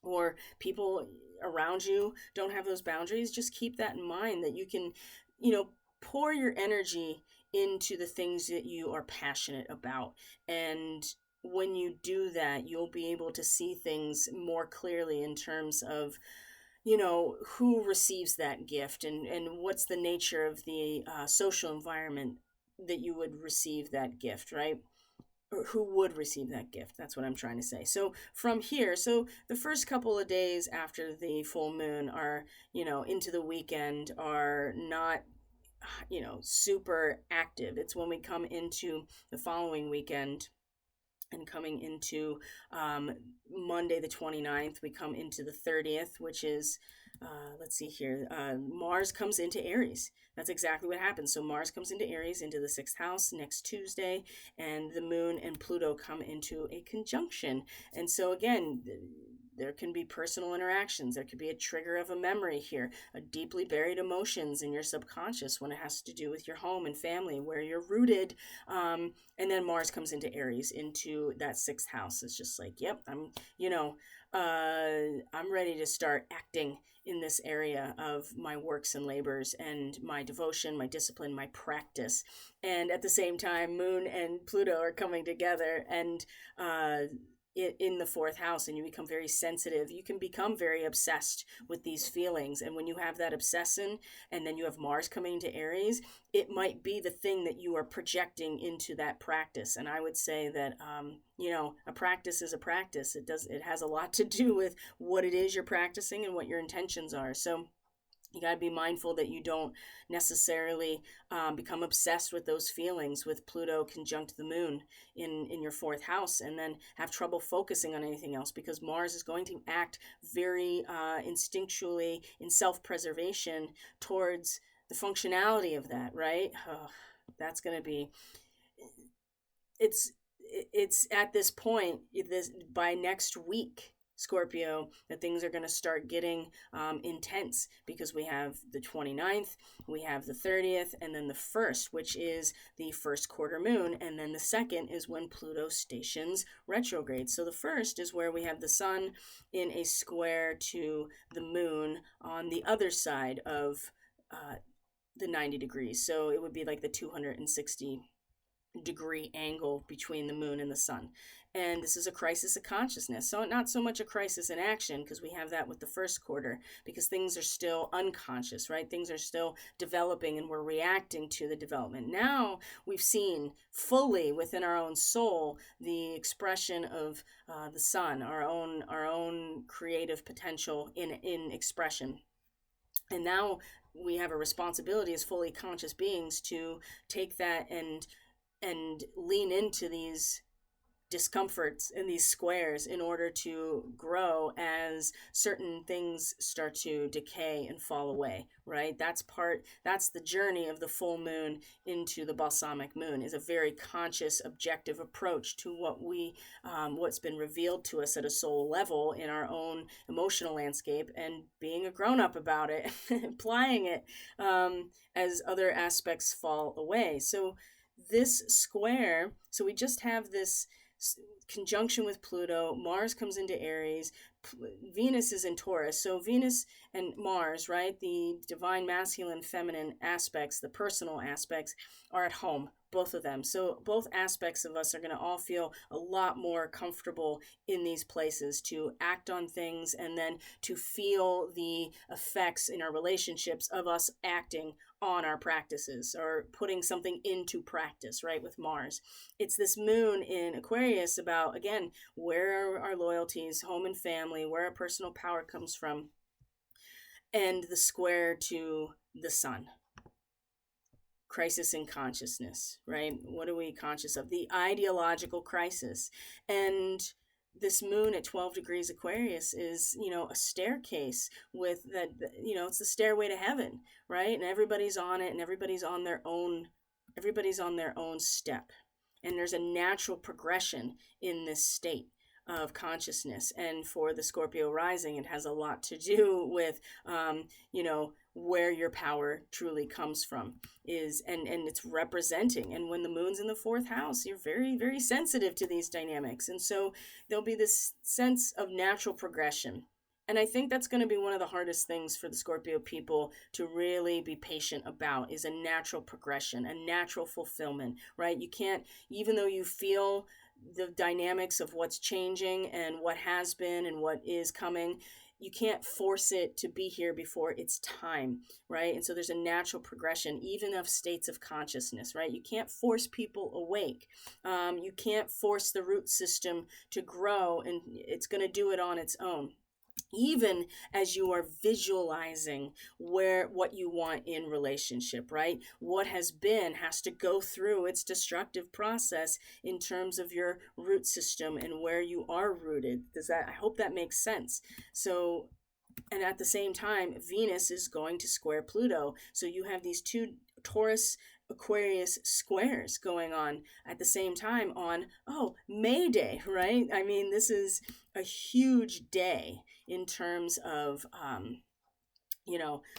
or people around you don't have those boundaries, just keep that in mind, that you can, pour your energy into the things that you are passionate about. And when you do that, you'll be able to see things more clearly in terms of, who receives that gift, and what's the nature of the social environment that you would receive that gift, right? Or who would receive that gift. That's what I'm trying to say. So from here, so the first couple of days after the full moon are, into the weekend, are not, super active. It's when we come into the following weekend, and coming into Monday the 29th, we come into the 30th, which is, let's see here, Mars comes into Aries. That's exactly what happens. So Mars comes into Aries, into the sixth house next Tuesday, and the moon and Pluto come into a conjunction. And so again, there can be personal interactions. There could be a trigger of a memory here, a deeply buried emotions in your subconscious when it has to do with your home and family, where you're rooted. And then Mars comes into Aries, into that sixth house. It's just like, yep, I'm ready to start acting in this area of my works and labors and my devotion, my discipline, my practice. And at the same time, Moon and Pluto are coming together, and in the fourth house, and you become very sensitive. You can become very obsessed with these feelings. And when you have that obsession, and then you have Mars coming to Aries, it might be the thing that you are projecting into that practice. And I would say that, a practice is a practice. It has a lot to do with what it is you're practicing and what your intentions are. So you got to be mindful that you don't necessarily become obsessed with those feelings with Pluto conjunct the moon in your fourth house, and then have trouble focusing on anything else, because Mars is going to act very instinctually in self-preservation towards the functionality of that, right? That's going to be, it's at this point, by next week, Scorpio, that things are going to start getting intense, because we have the 29th, we have the 30th, and then the 1st, which is the first quarter moon, and then the 2nd is when Pluto stations retrograde. So the 1st is where we have the sun in a square to the moon on the other side of the 90 degrees. So it would be like the 260-degree angle between the moon and the sun. And this is a crisis of consciousness. So not so much a crisis in action, because we have that with the first quarter, because things are still unconscious, right? Things are still developing, and we're reacting to the development. Now we've seen fully within our own soul the expression of the sun, our own creative potential in expression. And now we have a responsibility as fully conscious beings to take that and lean into these discomforts in these squares in order to grow as certain things start to decay and fall away, right? That's the journey of the full moon into the balsamic moon, is a very conscious, objective approach to what's been revealed to us at a soul level in our own emotional landscape, and being a grown-up about it, applying it as other aspects fall away. So this square, so we just have this conjunction with Pluto. Mars comes into Aries. Venus is in Taurus. So Venus and Mars, right? The divine masculine, feminine aspects, the personal aspects are at home, both of them. So both aspects of us are going to all feel a lot more comfortable in these places to act on things and then to feel the effects in our relationships of us acting on our practices or putting something into practice, right? With Mars. It's this moon in Aquarius about, again, where are our loyalties, home and family, where our personal power comes from, and the square to the sun. Crisis in consciousness, right? What are we conscious of? The ideological crisis. And this moon at 12 degrees Aquarius is, a staircase with that, it's the stairway to heaven, right? And everybody's on it and everybody's on their own step. And there's a natural progression in this state of consciousness. And for the Scorpio rising, it has a lot to do with, where your power truly comes from and it's representing. And when the moon's in the fourth house, you're very, very sensitive to these dynamics. And so there'll be this sense of natural progression. And I think that's going to be one of the hardest things for the Scorpio people to really be patient about is a natural progression, a natural fulfillment, right? You can't, even though you feel the dynamics of what's changing and what has been and what is coming, you can't force it to be here before it's time, right? And so there's a natural progression, even of states of consciousness, right? You can't force people awake. You can't force the root system to grow, and it's going to do it on its own. Even as you are visualizing what you want in relationship, right? What has been has to go through its destructive process in terms of your root system and where you are rooted. I hope that makes sense. So, and at the same time, Venus is going to square Pluto. So you have these two Taurus Aquarius squares going on at the same time on, May Day, right? I mean, this is a huge day in terms of,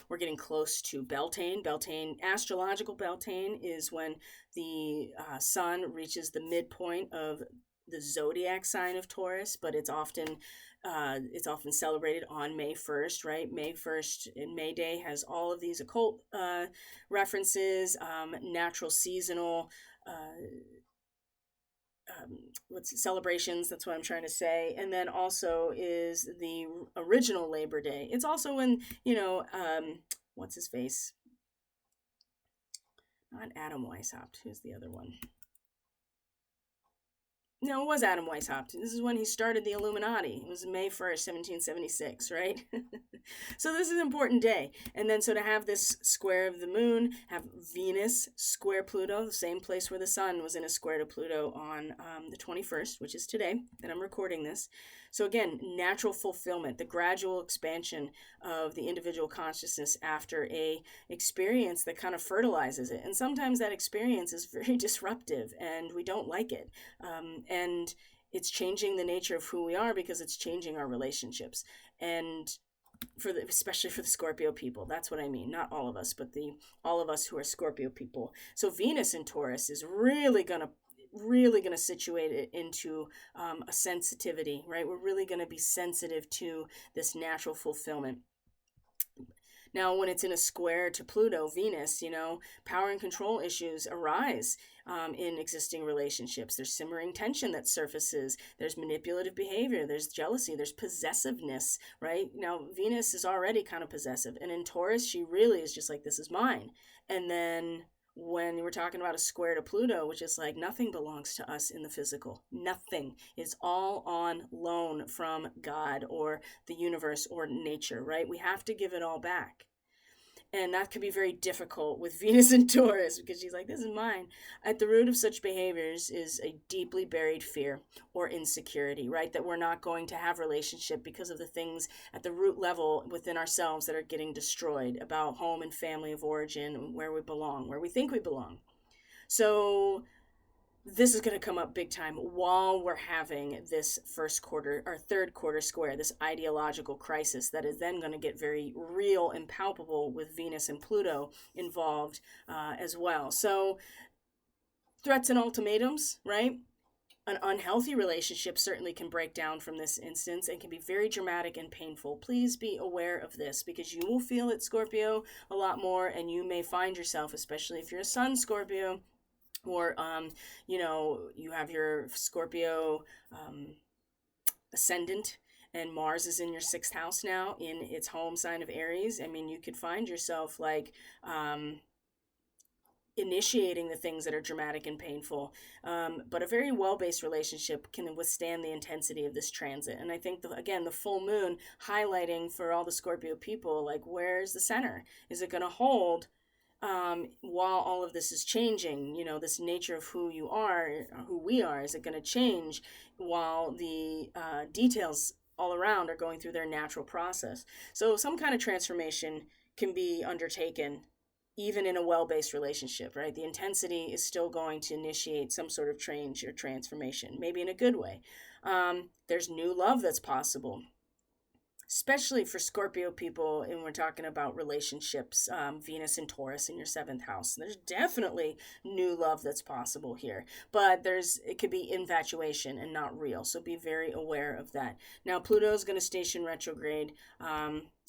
we're getting close to Beltane. Astrological Beltane is when the sun reaches the midpoint of the zodiac sign of Taurus, but it's often celebrated on May 1st, right? May 1st and May Day has all of these occult references, natural seasonal celebrations. That's what I'm trying to say. And then also is the original Labor Day. It's also when, what's his face? Not Adam Weishaupt. Who's the other one? No, it was Adam Weishaupt. This is when he started the Illuminati. It was May 1st, 1776, right? So this is an important day. And then so to have this square of the moon, have Venus square Pluto, the same place where the sun was in a square to Pluto on the 21st, which is today that I'm recording this. So again, natural fulfillment, the gradual expansion of the individual consciousness after a experience that kind of fertilizes it. And sometimes that experience is very disruptive and we don't like it. And it's changing the nature of who we are because it's changing our relationships. And especially for the Scorpio people, that's what I mean. Not all of us, but all of us who are Scorpio people. So Venus in Taurus is really going to situate it into a sensitivity, right? We're really going to be sensitive to this natural fulfillment. Now, when it's in a square to Pluto, Venus, power and control issues arise in existing relationships. There's simmering tension that surfaces. There's manipulative behavior. There's jealousy. There's possessiveness, right? Now, Venus is already kind of possessive. And in Taurus, she really is just like, this is mine. And then when we're talking about a square to Pluto, which is like nothing belongs to us in the physical. Nothing. It's all on loan from God or the universe or nature, right? We have to give it all back. And that can be very difficult with Venus and Taurus because she's like, this is mine. At the root of such behaviors is a deeply buried fear or insecurity, right? That we're not going to have relationship because of the things at the root level within ourselves that are getting destroyed about home and family of origin, where we belong, where we think we belong. So this is going to come up big time while we're having this first quarter or third quarter square, this ideological crisis that is then going to get very real and palpable with Venus and Pluto involved as well. So threats and ultimatums, right? An unhealthy relationship certainly can break down from this instance and can be very dramatic and painful. Please be aware of this, because you will feel it, Scorpio, a lot more, and you may find yourself, especially if you're a Sun Scorpio, or you have your Scorpio ascendant, and Mars is in your sixth house now in its home sign of Aries. I mean, you could find yourself like initiating the things that are dramatic and painful. But a very well-based relationship can withstand the intensity of this transit. And I think, again, the full moon highlighting for all the Scorpio people, like, where's the center? Is it going to hold while all of this is changing? You know, this nature of who you are, who we are, is it going to change while the details all around are going through their natural process? So some kind of transformation can be undertaken even in a well-based relationship, right? The intensity is still going to initiate some sort of change or transformation, maybe in a good way. There's new love that's possible, especially for Scorpio people, and we're talking about relationships, Venus and Taurus in your seventh house. There's definitely new love that's possible here, but it could be infatuation and not real. So be very aware of that. Now, Pluto is going to station retrograde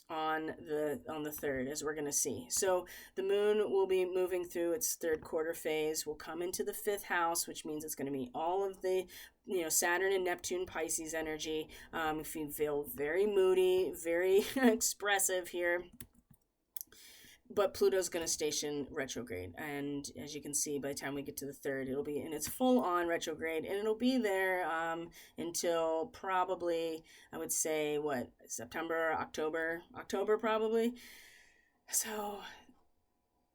on the third, as we're going to see. So the moon will be moving through its third quarter phase, will come into the fifth house, which means it's going to be all of the Saturn and Neptune Pisces energy. If you feel very moody, very expressive here, but Pluto's going to station retrograde, and as you can see, by the time we get to the third, it'll be in its full-on retrograde, and it'll be there until probably, I would say, September, October probably. So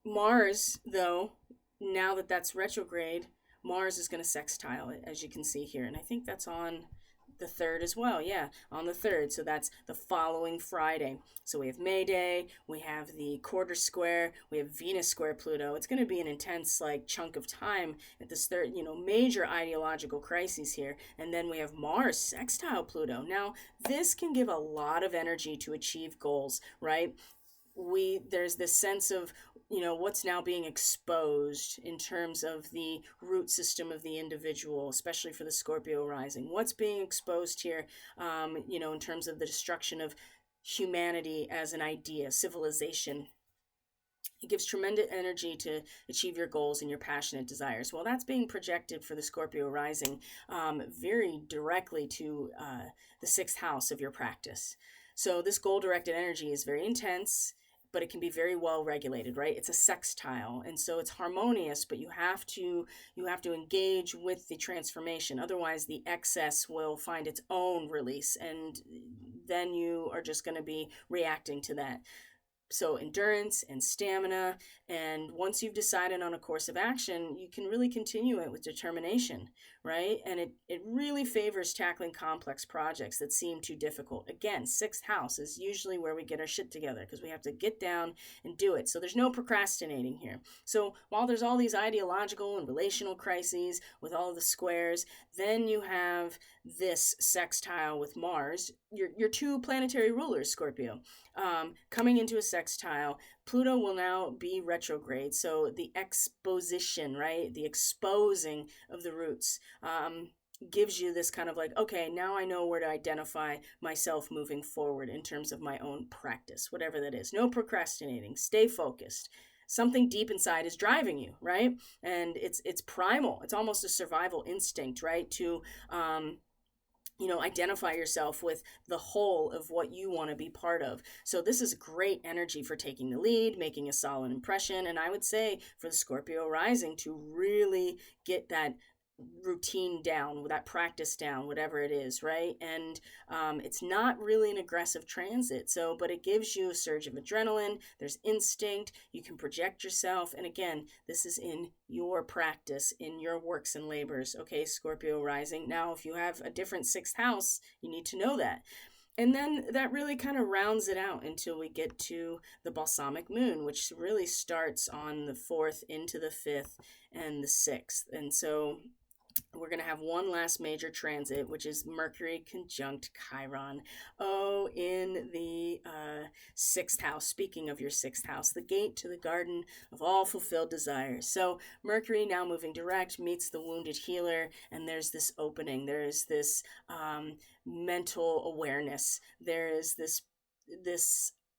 Mars, though, now that that's retrograde, Mars is going to sextile it, as you can see here, and I think that's on the third as well. Yeah, on the third. So that's the following Friday. So we have May Day, we have the quarter square, we have Venus square Pluto. It's going to be an intense chunk of time at this third, major ideological crises here. And then we have Mars sextile Pluto. Now, this can give a lot of energy to achieve goals, right? There's this sense of what's now being exposed in terms of the root system of the individual, especially for the Scorpio rising. What's being exposed here, in terms of the destruction of humanity as an idea, civilization. It gives tremendous energy to achieve your goals and your passionate desires. Well, that's being projected for the Scorpio rising very directly to the sixth house of your practice. So this goal-directed energy is very intense, but it can be very well regulated, right? It's a sextile, and so it's harmonious, but you have to engage with the transformation. Otherwise, the excess will find its own release, and then you are just going to be reacting to that. So endurance and stamina, and once you've decided on a course of action, you can really continue it with determination, right? And it really favors tackling complex projects that seem too difficult. Again, sixth house is usually where we get our shit together, because we have to get down and do it. So there's no procrastinating here. So while there's all these ideological and relational crises with all the squares, then you have this sextile with Mars, your two planetary rulers, Scorpio, coming into a sextile. Pluto will now be retrograde, so the exposition, right, the exposing of the roots gives you this kind of okay, now I know where to identify myself moving forward in terms of my own practice, whatever that is. No procrastinating, stay focused. Something deep inside is driving you, right? And it's primal. It's almost a survival instinct, right? To identify yourself with the whole of what you want to be part of. So this is great energy for taking the lead, making a solid impression. And I would say for the Scorpio rising to really get that routine down, that practice down, whatever it is, right? And it's not really an aggressive transit, but it gives you a surge of adrenaline. There's instinct. You can project yourself. And again, this is in your practice, in your works and labors, okay, Scorpio rising. Now, if you have a different sixth house, you need to know that. And then that really kind of rounds it out until we get to the balsamic moon, which really starts on the 4th into the 5th and the 6th. And so we're going to have one last major transit, which is Mercury conjunct Chiron. Oh, in the sixth house. Speaking of your sixth house, the gate to the garden of all fulfilled desires. So, Mercury now moving direct meets the wounded healer, and there's this opening. There is this mental awareness. There is this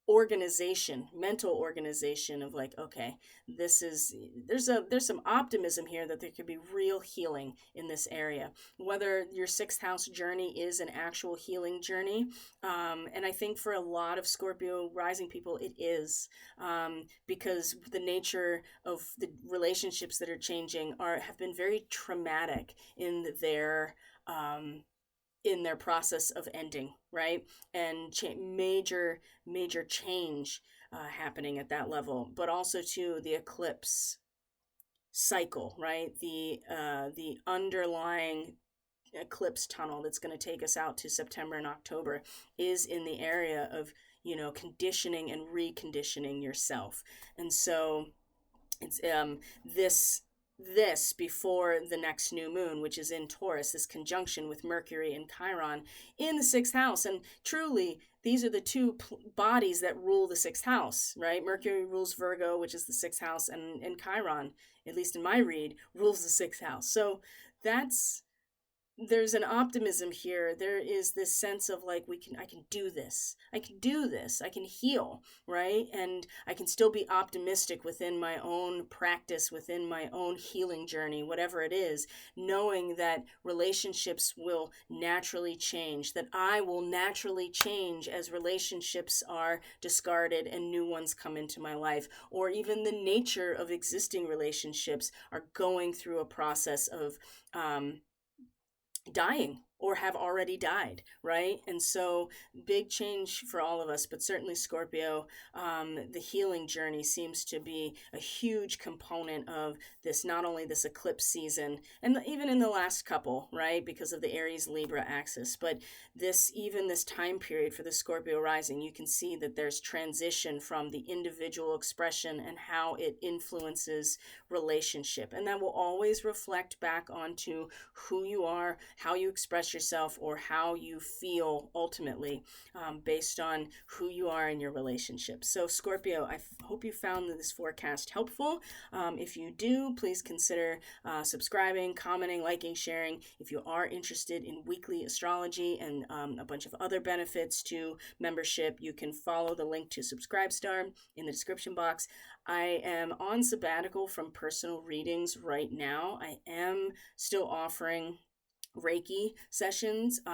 organization, mental organization of like, okay, this is there's some optimism here that there could be real healing in this area, whether your sixth house journey is an actual healing journey. And I think for a lot of Scorpio rising people it is, because the nature of the relationships that are changing have been very traumatic in their process of ending, right? And major change happening at that level, but also too the eclipse cycle, right? The underlying eclipse tunnel that's going to take us out to September and October is in the area of, conditioning and reconditioning yourself. And so it's this before the next new moon, which is in Taurus, this conjunction with Mercury and Chiron in the sixth house. And truly, these are the two bodies that rule the sixth house, right? Mercury rules Virgo, which is the sixth house, and Chiron, at least in my read, rules the sixth house. So there's an optimism here. There is this sense of like, I can do this. I can heal, right? And I can still be optimistic within my own practice, within my own healing journey, whatever it is, knowing that relationships will naturally change, that I will naturally change as relationships are discarded and new ones come into my life, or even the nature of existing relationships are going through a process of dying or have already died, right? And so big change for all of us, but certainly Scorpio, the healing journey seems to be a huge component of this, not only this eclipse season, and even in the last couple, right? Because of the Aries Libra axis, but this time period for the Scorpio rising, you can see that there's transition from the individual expression and how it influences relationship. And that will always reflect back onto who you are, how you express yourself, or how you feel ultimately, based on who you are in your relationship. So Scorpio, I hope you found this forecast helpful. If you do, please consider subscribing, commenting, liking, sharing. If you are interested in weekly astrology and a bunch of other benefits to membership, you can follow the link to Subscribestar in the description box. I am on sabbatical from personal readings right now. I am still offering Reiki sessions, but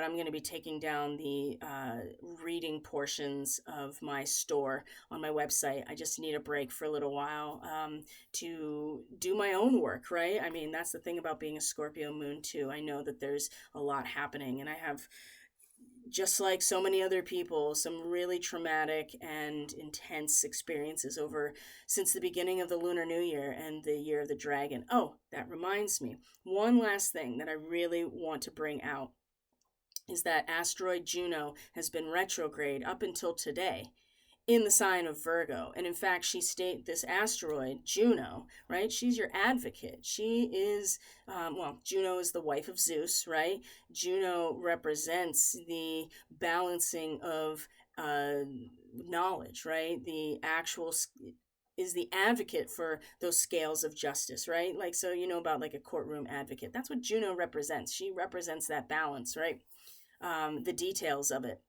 I'm going to be taking down the reading portions of my store on my website. I just need a break for a little while to do my own work, right? I mean, that's the thing about being a Scorpio moon too. I know that there's a lot happening, and I have, just like so many other people, some really traumatic and intense experiences since the beginning of the Lunar New Year and the Year of the Dragon. Oh, that reminds me. One last thing that I really want to bring out is that asteroid Juno has been retrograde up until today in the sign of Virgo. And in fact, this asteroid, Juno, right? She's your advocate. She is, Juno is the wife of Zeus, right? Juno represents the balancing of knowledge, right? Is the advocate for those scales of justice, right? Like, so about like a courtroom advocate. That's what Juno represents. She represents that balance, right? The details of it.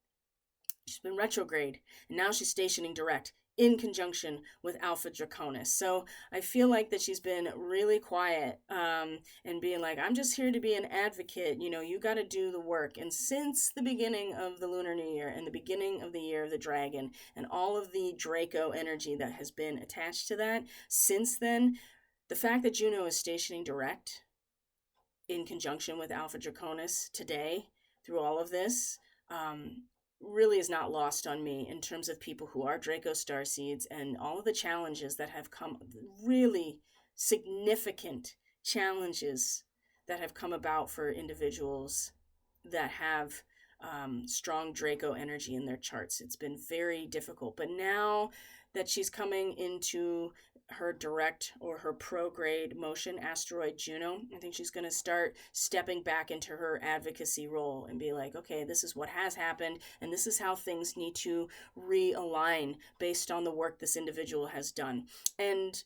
She's been retrograde, and now she's stationing direct in conjunction with Alpha Draconis. So I feel like that she's been really quiet, and being like, I'm just here to be an advocate. You got to do the work. And since the beginning of the Lunar New Year and the beginning of the Year of the Dragon and all of the Draco energy that has been attached to that, since then, the fact that Juno is stationing direct in conjunction with Alpha Draconis today through all of this, really is not lost on me in terms of people who are Draco starseeds and all of the challenges that have come, really significant challenges that have come about for individuals that have strong Draco energy in their charts. It's been very difficult. But now that she's coming into her direct or her prograde motion, asteroid Juno. I think she's going to start stepping back into her advocacy role and be like, okay, this is what has happened, and this is how things need to realign based on the work this individual has done. And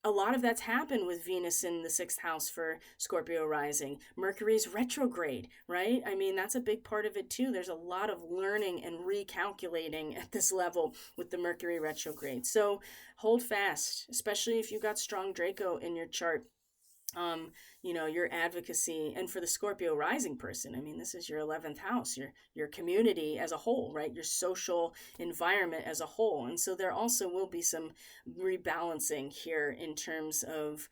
a lot of that's happened with Venus in the 6th house for Scorpio rising. Mercury's retrograde, right? I mean, that's a big part of it too. There's a lot of learning and recalculating at this level with the Mercury retrograde. So hold fast, especially if you've got strong Draco in your chart. Your advocacy. And for the Scorpio rising person, I mean, this is your 11th house, your community as a whole, right? Your social environment as a whole. And so there also will be some rebalancing here in terms of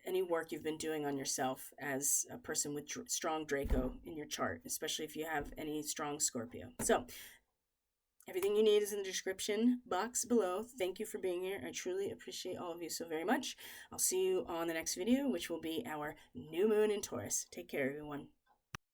any work you've been doing on yourself as a person with strong Draco in your chart, especially if you have any strong Scorpio. So everything you need is in the description box below. Thank you for being here. I truly appreciate all of you so very much. I'll see you on the next video, which will be our new moon in Taurus. Take care, everyone.